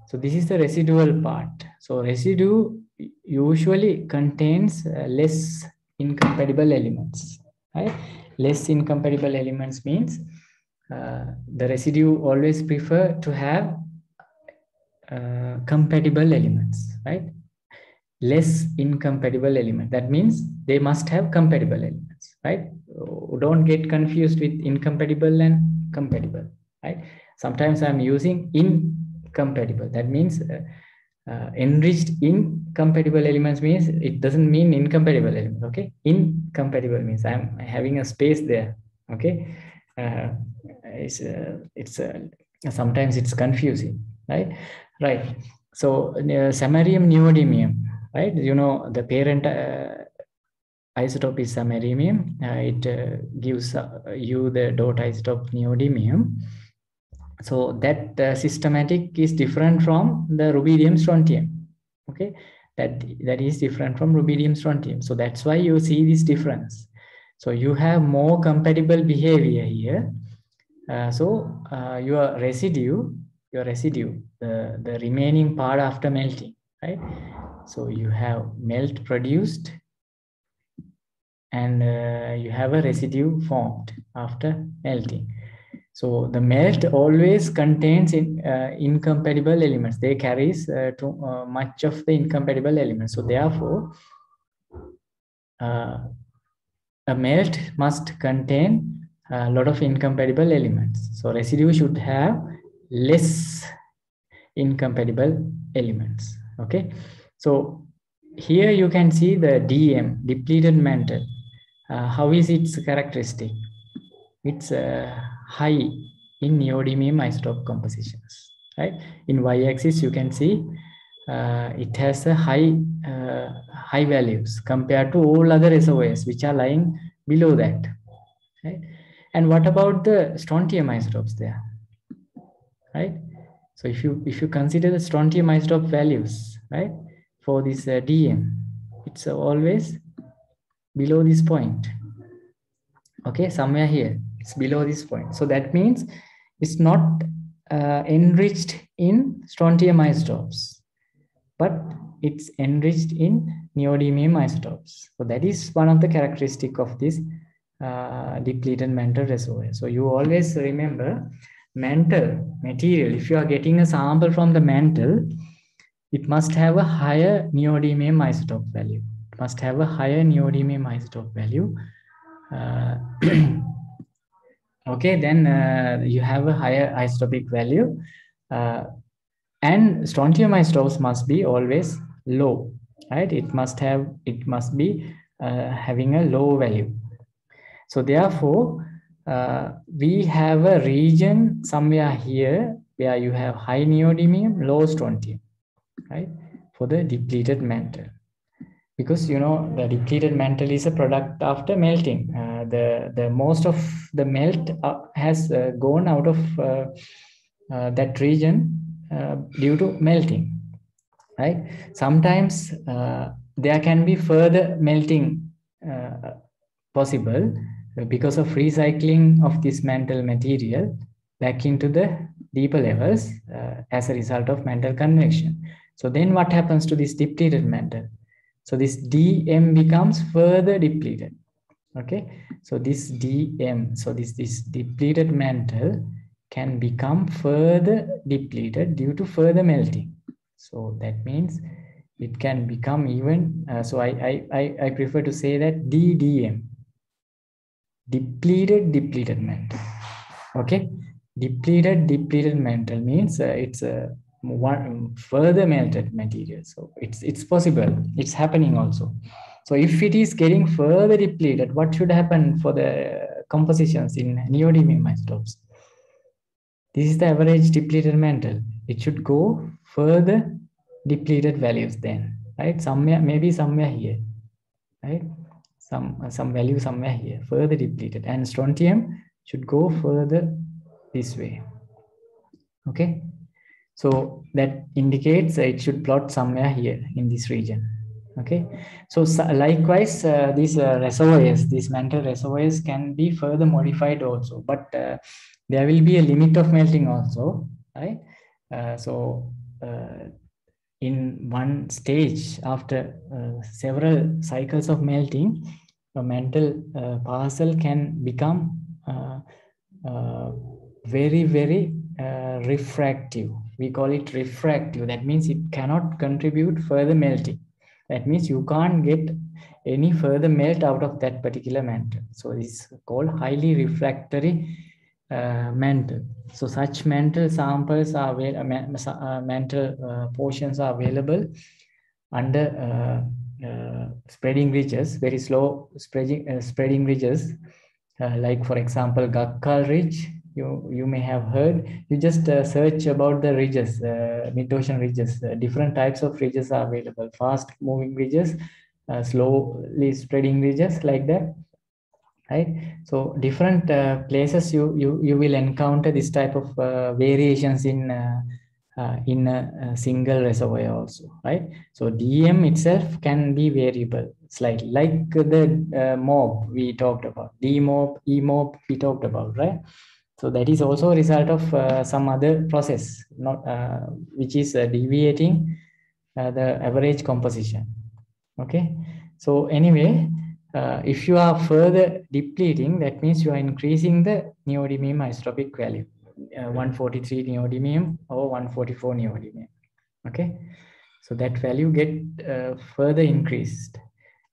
So this is the residual part. So residue usually contains less incompatible elements, right? Less incompatible elements means the residue always prefer to have compatible elements, right? Less incompatible element. That means they must have compatible elements, right? Don't get confused with incompatible and compatible, right? Sometimes I'm using incompatible. That means enriched incompatible elements means it doesn't mean incompatible elements, okay? Incompatible means I'm having a space there, okay? Sometimes it's confusing, right? Right. So samarium neodymium, right? The parent isotope is samarium. It gives you the dot isotope neodymium. So that systematic is different from the rubidium strontium. Okay, that is different from rubidium strontium. So that's why you see this difference. So you have more compatible behavior here. Your residue, the remaining part after melting, right? So you have melt produced and you have a residue formed after melting. So the melt always contains incompatible elements. They carries much of the incompatible elements. So therefore, a melt must contain a lot of incompatible elements. So residue should have less incompatible elements. Okay, so here you can see the DM, depleted mantle. How is its characteristic? It's high in neodymium isotope compositions, right? In y-axis you can see it has a high values compared to all other SOAs which are lying below that, right? And what about the strontium isotopes there, right? So if you consider the strontium isotope values, right, for this DM, it's always below this point. Okay, somewhere here it's below this point. So that means it's not enriched in strontium isotopes, but it's enriched in neodymium isotopes. So that is one of the characteristic of this depleted mantle reservoir. So you always remember mantle material. If you are getting a sample from the mantle, it must have a higher neodymium isotope value. It must have a higher neodymium isotope value. Okay, then you have a higher isotopic value, and strontium isotopes must be always low, right? It must be having a low value. So therefore, we have a region somewhere here where you have high neodymium, low strontium, right? For the depleted mantle. Because you know the depleted mantle is a product after melting. The most of the melt has gone out of that region due to melting, right? Sometimes there can be further melting possible because of recycling of this mantle material back into the deeper levels as a result of mantle convection. So then what happens to this depleted mantle? So this DM becomes further depleted. Okay, so this DM, so this depleted mantle can become further depleted due to further melting. So that means it can become even, so I prefer to say that DDM, depleted mantle. Okay, depleted mantle means it's a one further melted material. So it's possible, it's happening also. So if it is getting further depleted, what should happen for the compositions in neodymium isotopes? This is the average depleted mantle. It should go further depleted values then, right? Somewhere, maybe somewhere here, right? Some value somewhere here, further depleted, and strontium should go further this way. Okay, so that indicates it should plot somewhere here in this region. Okay, so likewise these reservoirs, these mantle reservoirs can be further modified also, but there will be a limit of melting also, right? In one stage, after several cycles of melting, a mantle parcel can become very refractive. We call it refractive. That means it cannot contribute further melting. That means you can't get any further melt out of that particular mantle. So it's called highly refractory mantle. So such mantle samples are mantle portions are available under spreading ridges, very slow spreading ridges, like for example Gakkal Ridge. You may have heard. You just search about the ridges, mid-ocean ridges. Different types of ridges are available: fast moving ridges, slowly spreading ridges, like that, right? So different places you will encounter this type of variations in a single reservoir also, right? So DM itself can be variable slightly, like the MOB we talked about, DMOB, EMOB we talked about, right? So that is also a result of some other process, not which is deviating the average composition. Okay, so anyway, if you are further depleting, that means you are increasing the neodymium isotopic value, 143 neodymium or 144 neodymium. Okay, so that value get further increased.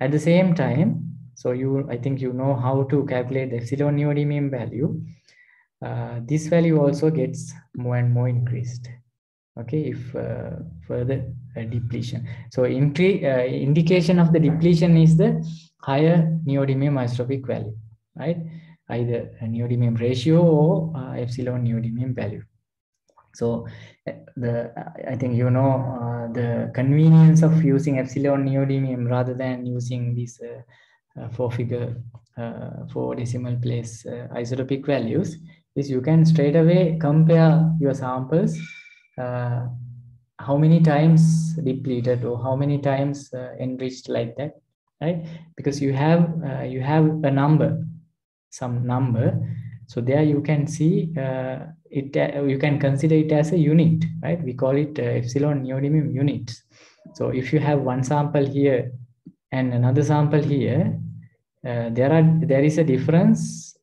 At the same time, So I think you know how to calculate the epsilon neodymium value. This value also gets more and more increased. Okay, if further depletion. So indication of the depletion is the higher neodymium isotopic value, right? Either a neodymium ratio or epsilon neodymium value. So I think you know the convenience of using epsilon neodymium rather than using these 4 decimal place isotopic values is you can straight away compare your samples, how many times depleted or how many times enriched, like that, right? Because you have a number, some number. So there you can see it. You can consider it as a unit, right? We call it epsilon neodymium units. So if you have one sample here and another sample here, there is a difference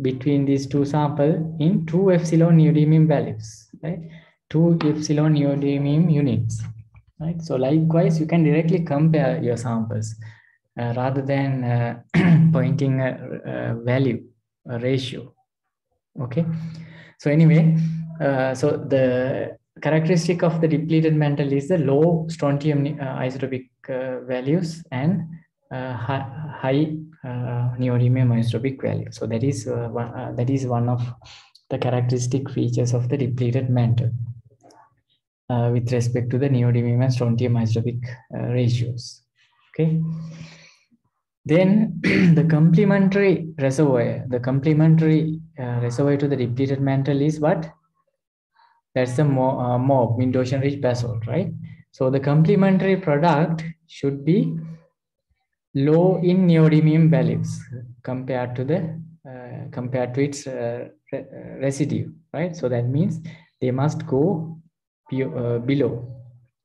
between these two samples in 2 epsilon neodymium values, right? 2 epsilon neodymium units, right? So likewise, you can directly compare your samples rather than pointing a value, a ratio. Okay. So anyway, so the characteristic of the depleted mantle is the low strontium isotopic values and high neodymium isotopic value. So that is one of the characteristic features of the depleted mantle with respect to the neodymium and strontium isotopic ratios. Okay. Then the complementary reservoir, reservoir to the depleted mantle is what? That's the MOB, mid-ocean ridge basalt, right? So the complementary product should be low in neodymium values compared to its residue, right? So that means they must go below.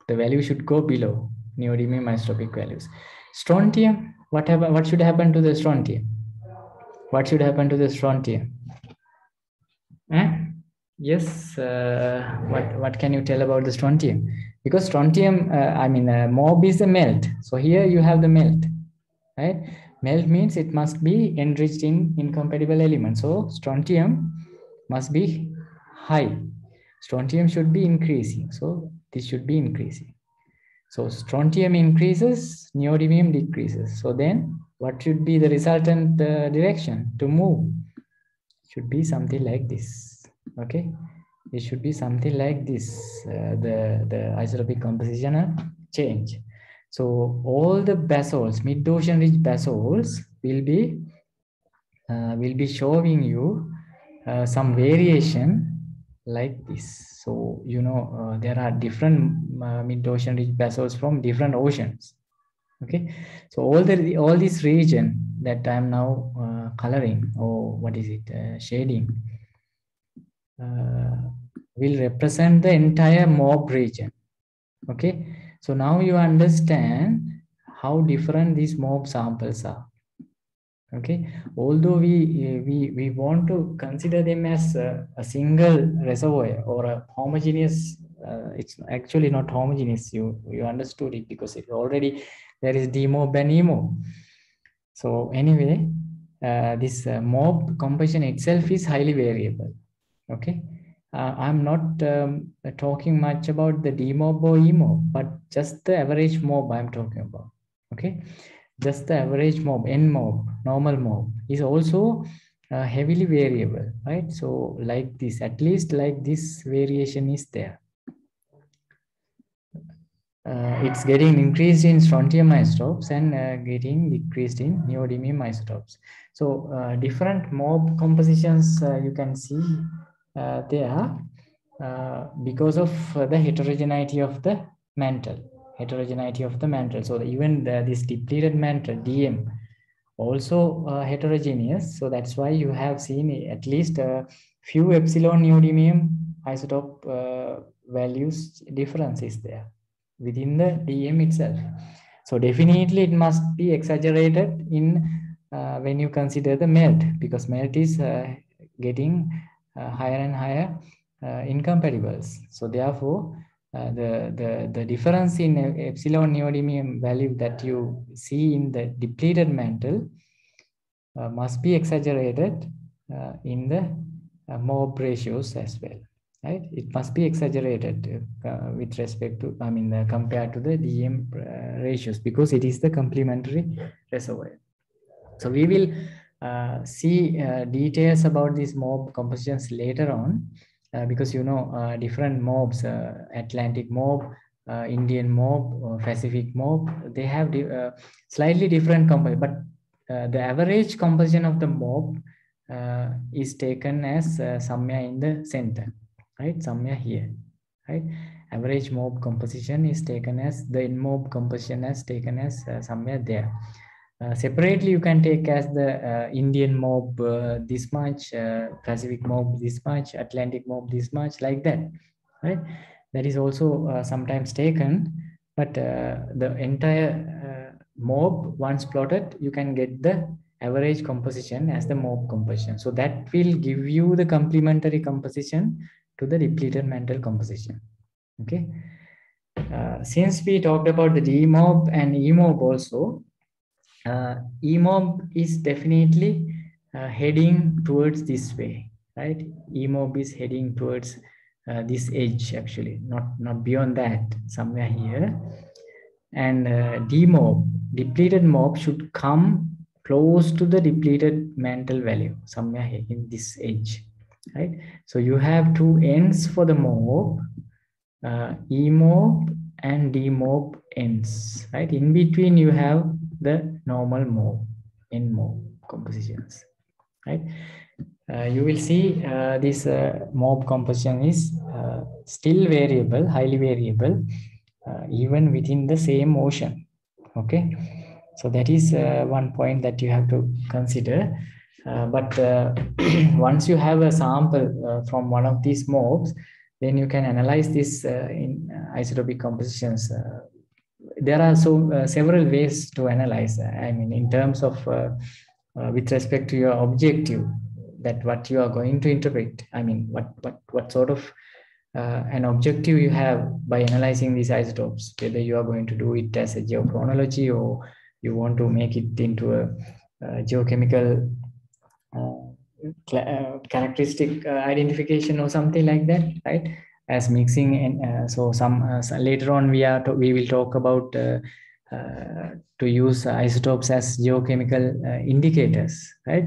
The value should go below neodymium isotopic values. Strontium, what should happen to the strontium? What should happen to the strontium? Yes, what can you tell about the strontium? Because strontium, MOB is the melt. So here you have the melt, right? Melt means it must be enriched in incompatible elements. So strontium must be high. Strontium should be increasing. So this should be increasing. So strontium increases, neodymium decreases. So then what should be the resultant direction to move? Should be something like this. Okay, it should be something like this. The isotopic composition change. So all the basalts, mid-ocean ridge basalts will be showing you some variation like this. So you know there are different mid-ocean ridge basalts from different oceans. Okay, so all this region that I'm now coloring, or what is it, shading, will represent the entire MOB region. Okay, so now you understand how different these MOB samples are. Okay, although we want to consider them as a single reservoir or a homogeneous, it's actually not homogeneous. You understood it because it already there is DMOB and EMOB. So anyway, this MOB composition itself is highly variable. Okay, I'm not talking much about the DMOB or EMOB, but just the average MOB I'm talking about. Okay, just the average MOB, NMOB, normal MOB is also heavily variable, right? So like this, at least like this variation is there. It's getting increased in strontium isotopes and getting decreased in neodymium isotopes. So different MOB compositions you can see there because of the heterogeneity of the mantle. So even this depleted mantle, DM, also heterogeneous. So that's why you have seen at least a few epsilon neodymium isotope values differences there within the DM itself. So definitely it must be exaggerated in when you consider the melt, because melt is getting higher and higher incompatibles. So therefore the difference in epsilon neodymium value that you see in the depleted mantle must be exaggerated in the mob ratios as well, right? It must be exaggerated with respect to, compared to the DM ratios, because it is the complementary reservoir. So we will see details about these mob compositions later on, because different mobs, Atlantic mob, Indian mob, Pacific mob, they have slightly different composition, but the average composition of the mob is taken as somewhere in the center, right? Somewhere here, right? Average mob composition is taken as, the in-mob composition is taken as somewhere there. Separately, you can take as the Indian mob this much, Pacific mob this much, Atlantic mob this much, like that, right? That is also sometimes taken, but the entire mob once plotted, you can get the average composition as the mob composition. So that will give you the complementary composition to the depleted mantle composition. Okay. Since we talked about the D mob and E mob also, E mob is definitely heading towards this way, right? E mob is heading towards this edge, actually, not beyond that, somewhere here. And D mob, depleted mob, should come close to the depleted mantle value, somewhere here in this edge, right? So you have two ends for the mob, E mob and D mob ends, right? In between you have the normal mob, N mob compositions, right? You will see this mob composition is still variable, highly variable, even within the same ocean. Okay, so that is one point that you have to consider. But once you have a sample from one of these mobs, then you can analyze this in isotopic compositions. There are several ways to analyze. In terms of with respect to your objective, that what you are going to interpret. What sort of an objective you have by analyzing these isotopes, whether you are going to do it as a geochronology or you want to make it into a geochemical characteristic identification or something like that, right? As mixing, and so later on we will talk about to use isotopes as geochemical indicators, right?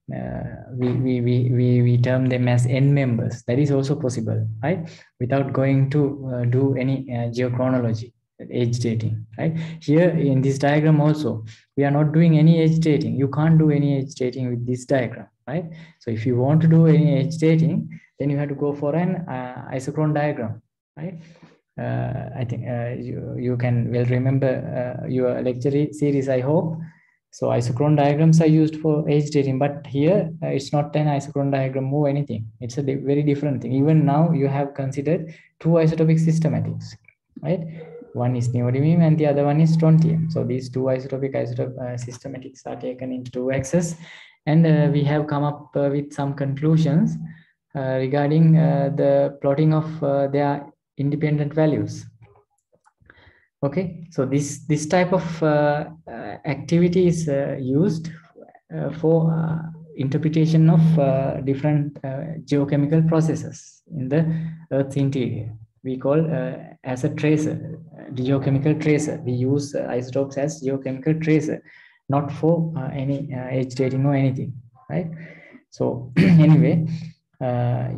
We term them as N members. That is also possible, right? Without going to do any geochronology, age dating, right? Here in this diagram also, we are not doing any age dating. You can't do any age dating with this diagram, right? So if you want to do any age dating, then you have to go for an isochron diagram, right? I think you can well remember your lecture series, I hope. So isochron diagrams are used for age dating, but here it's not an isochron diagram or anything. It's a very different thing. Even now you have considered two isotopic systematics, right? One is neodymium and the other one is strontium. So these two isotopic systematics are taken into two axes, and we have come up with some conclusions regarding the plotting of their independent values. Okay, so this type of activity is used for interpretation of different geochemical processes in the Earth's interior. We call as a tracer, geochemical tracer. We use isotopes as geochemical tracer, not for any age dating or anything, right? So anyway,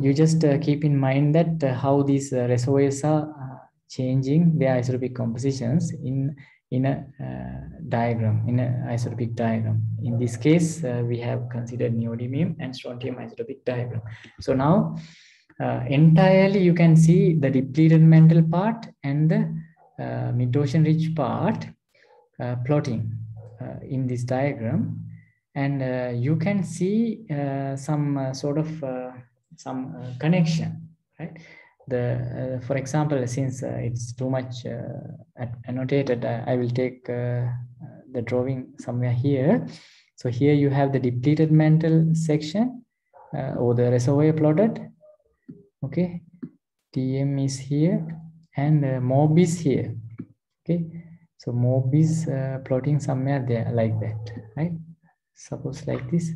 you just keep in mind that how these reservoirs are changing their isotopic compositions in a diagram, in an isotopic diagram. In this case, we have considered neodymium and strontium isotopic diagram. So now entirely you can see the depleted mantle part and the mid-ocean ridge part plotting in this diagram, and you can see some sort of connection, right? For example, since it's too much annotated, I will take the drawing somewhere here. So here you have the depleted mantle section or the reservoir plotted. Okay, TM is here and mob is here. Okay, so mob is plotting somewhere there like that, right? suppose like this.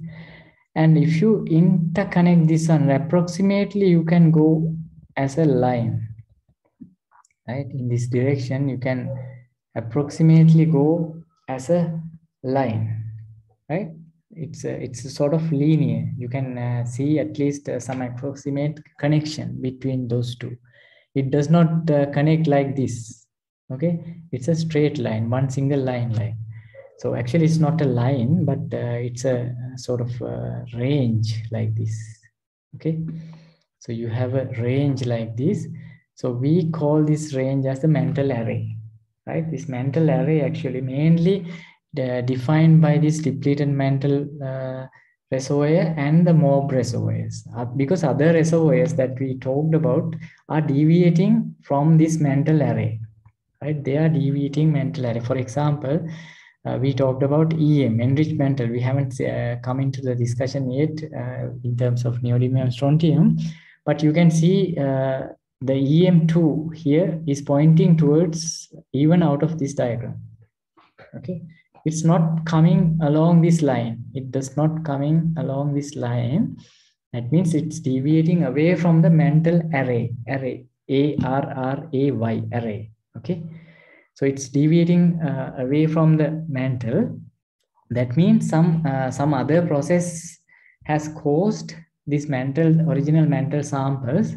And if you interconnect this one, approximately you can go as a line, right? In this direction, you can approximately go as a line, right? It's a sort of linear. You can see at least some approximate connection between those two. It does not connect like this. Okay, it's a straight line, one single line like. So actually it's not a line, but it's a sort of range like this. Okay, so you have a range like this. So we call this range as the mental array, right? This mental array actually mainly defined by this depleted mental reservoir and the mob reservoirs, because other reservoirs that we talked about are deviating from this mental array, right? They are deviating mental array. For example, we talked about EM, enriched mental. We haven't come into the discussion yet in terms of neodymium and strontium, but you can see the EM2 here is pointing towards even out of this diagram. Okay, it's not coming along this line. It does not coming along this line. That means it's deviating away from the mental array, ARRAY, array. Okay, so it's deviating away from the mental. That means some other process has caused this original mental samples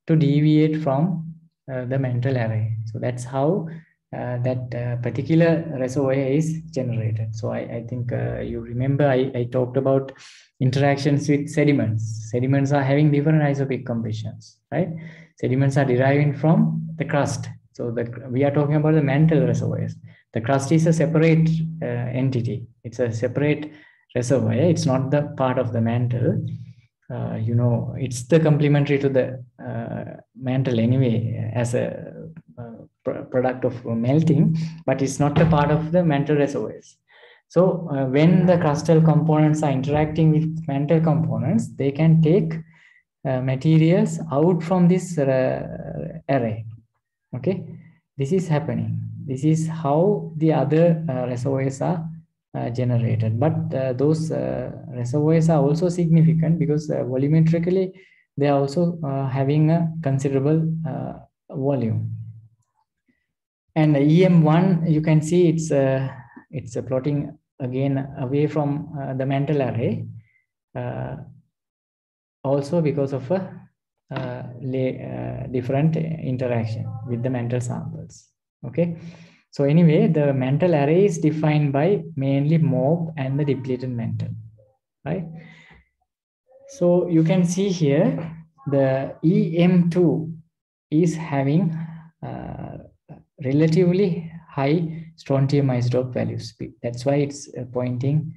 to deviate from the mental array. So that's how that particular reservoir is generated. So I think you remember I talked about interactions with sediments. Sediments are having different isopic compressions, right? Sediments are deriving from the crust. So we are talking about the mantle reservoirs. The crust is a separate entity. It's a separate reservoir. It's not the part of the mantle. It's the complementary to the mantle anyway as a product of melting, but it's not a part of the mantle reservoirs. So when the crustal components are interacting with mantle components, they can take materials out from this array. Okay, this is happening. This is how the other reservoirs are generated. But those reservoirs are also significant because volumetrically they are also having a considerable volume. And EM1, you can see it's plotting again away from the mantle array, also because of a different interaction with the mantle samples. Okay, so anyway, the mantle array is defined by mainly mob and the depleted mantle, right? So you can see here the EM2 is having relatively high strontium isotope values. That's why it's pointing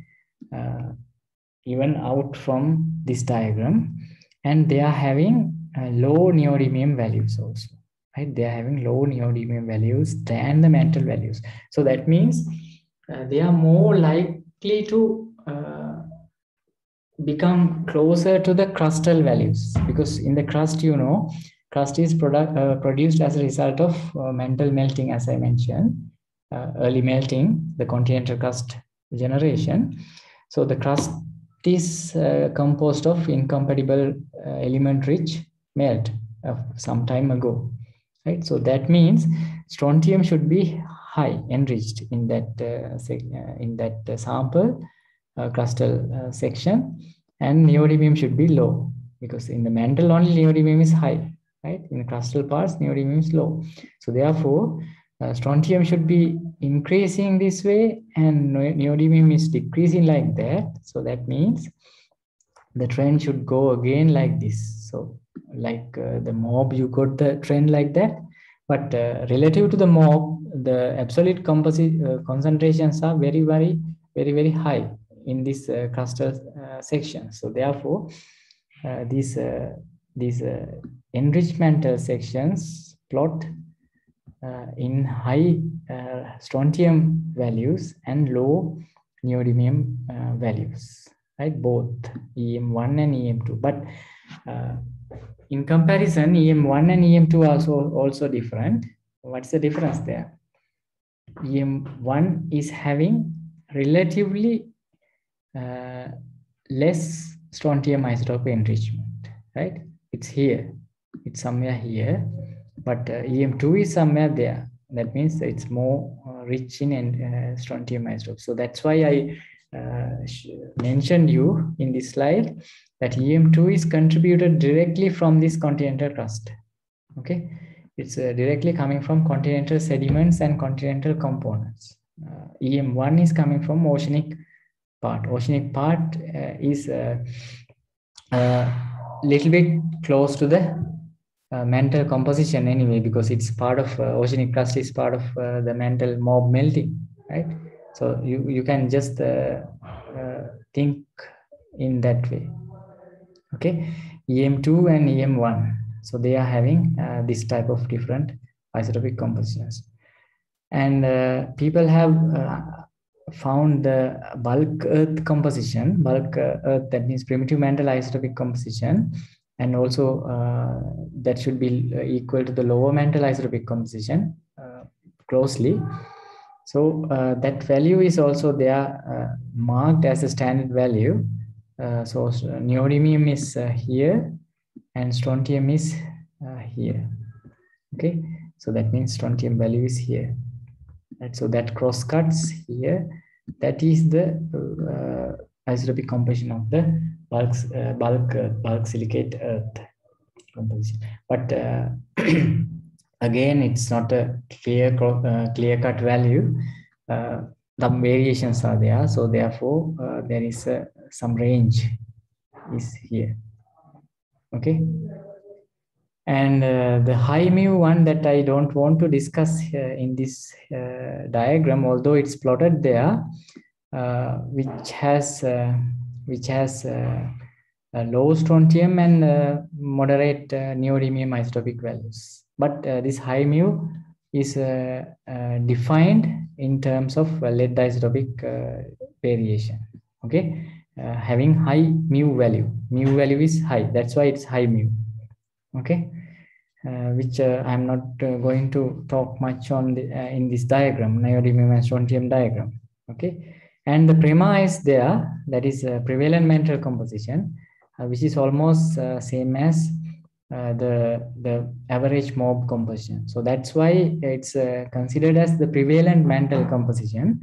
even out from this diagram, and they are having low neodymium values also, right? They are having low neodymium values than the mantle values. So that means they are more likely to become closer to the crustal values, because in the crust, crust is produced as a result of mantle melting, as I mentioned, early melting, the continental crust generation. So the crust is composed of incompatible element-rich melt of some time ago, right? So that means strontium should be high, enriched in that sample crustal section, and neodymium should be low, because in the mantle only neodymium is high, right? In the crustal parts, neodymium is low. So therefore, strontium should be increasing this way and neodymium is decreasing like that. So that means the trend should go again like this. So like the mob, you got the trend like that, but relative to the mob, the absolute concentrations are very, very, very, very high in this crustal section. So therefore, these enriched mantle sections plot in high strontium values and low neodymium values, right? Both EM1 and EM2. But in comparison, EM1 and EM2 are also different. What's the difference there? EM1 is having relatively less strontium isotope enrichment, right? It's here, it's somewhere here, but EM2 is somewhere there. That means it's more rich in strontium isotope. So that's why I mentioned you in this slide that EM2 is contributed directly from this continental crust. Okay, it's directly coming from continental sediments and continental components. EM1 is coming from oceanic part. Oceanic part is little bit close to the mantle composition anyway, because it's part of oceanic crust is part of the mantle mob melting, right? So you can just think in that way. Okay, EM2 and EM1. So they are having this type of different isotopic compositions. And people have found the bulk earth composition, bulk earth, that means primitive mantle isotopic composition, and also that should be equal to the lower mantle isotopic composition closely. So that value is also there marked as a standard value. So neodymium is here and strontium is here. Okay, so that means strontium value is here. Right, so that cross cuts here. That is the isotopic composition of the bulk silicate earth composition. But again, it's not a clear cut value. Some variations are there, so therefore there is some range is here. Okay. And the high mu one that I don't want to discuss in this diagram, although it's plotted there, which has low strontium and moderate neodymium isotopic values. But this high mu is defined in terms of lead isotopic variation. Okay, having high mu value. Mu value is high. That's why it's high mu. Okay, which I'm not going to talk much on in this diagram, neodymium and strontium diagram. Okay, and the prima is there, that is prevalent mantle composition, which is almost same as the average mob composition. So that's why it's considered as the prevalent mantle composition,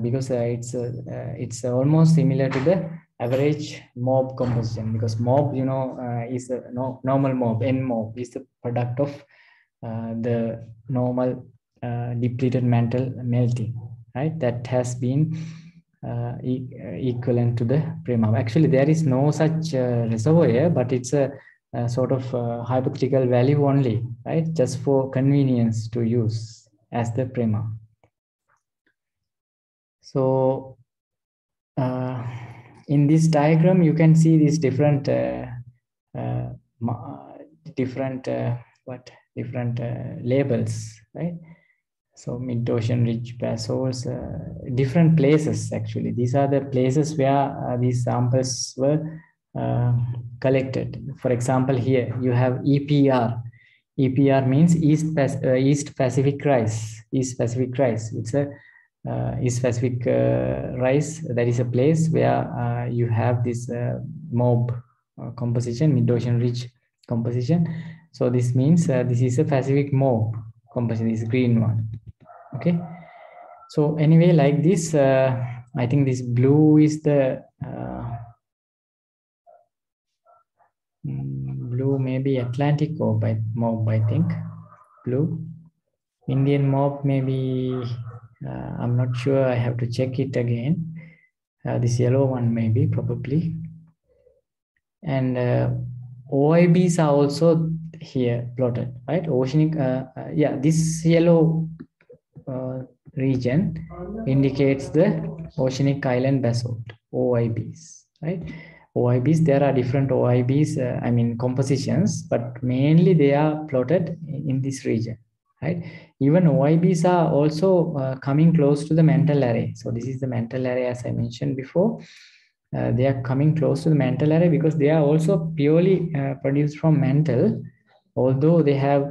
because it's almost similar to the average mob composition, because mob, you know, is a normal mob. N mob is the product of the normal depleted mantle melting, right? That has been equivalent to the prima. Actually, there is no such reservoir, but it's a sort of hypothetical value only, right? Just for convenience to use as the prima. So in this diagram, you can see these different labels, right? So mid-ocean ridge basalts, different places actually. These are the places where these samples were collected. For example, here you have EPR. EPR means East Pacific Rise. East Pacific Rise. It's a East Pacific Rise. That is a place where you have this mob composition, mid-ocean ridge composition. So this means this is a Pacific mob composition. This green one. Okay. So anyway, like this, I think this blue is the blue, maybe Atlantic mob, I think. Blue. Indian mob, maybe, I'm not sure, I have to check it again. This yellow one, maybe, probably. And OIBs are also here plotted, right? Oceanic, yeah, this yellow region indicates the oceanic island basalt, OIBs, right? OIBs, there are different OIBs, I mean compositions, but mainly they are plotted in this region, right? Even OIBs are also coming close to the mantle array. So this is the mantle array, as I mentioned before. They are coming close to the mantle array because they are also purely produced from mantle, although they have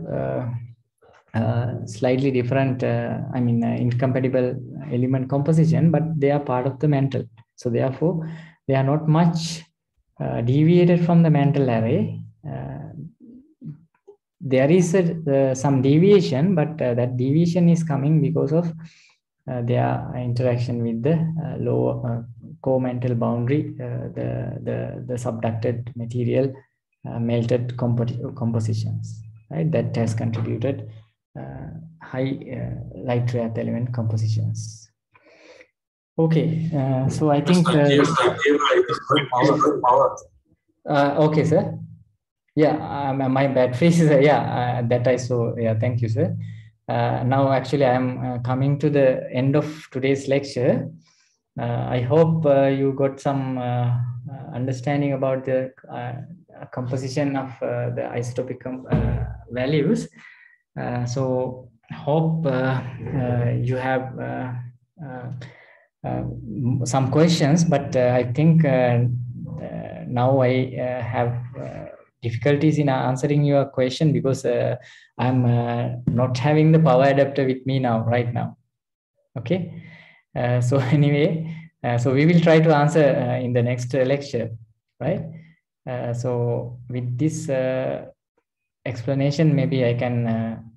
slightly different, I mean, incompatible element composition, but they are part of the mantle. So therefore, they are not much deviated from the mantle array. There is some deviation, but that deviation is coming because of their interaction with the lower core mantle boundary, the subducted material melted compositions, right? That has contributed high light rare earth element compositions. Okay, so I think okay, sir. Yeah, my battery is that I saw. Yeah, thank you, sir. Now, actually, I am coming to the end of today's lecture. I hope you got some understanding about the composition of the isotopic values. So, hope you have some questions, but I think now I have difficulties in answering your question because I'm not having the power adapter with me now, right now. Okay. So anyway, so we will try to answer in the next lecture, right? So with this explanation, maybe I can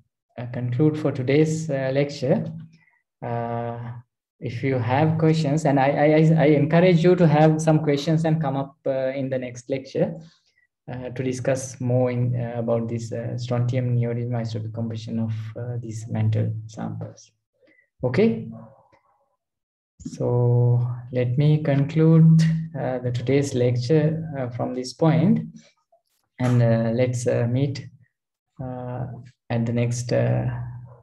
conclude for today's lecture. If you have questions, and I encourage you to have some questions and come up in the next lecture to discuss more about this strontium neodymium isotopic composition of these mantle samples. Okay. So let me conclude today's lecture from this point, and let's meet at the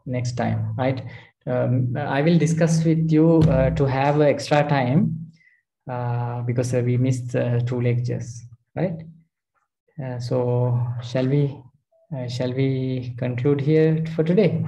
next time, right? I will discuss with you to have extra time because we missed 2 lectures, right? So shall we conclude here for today?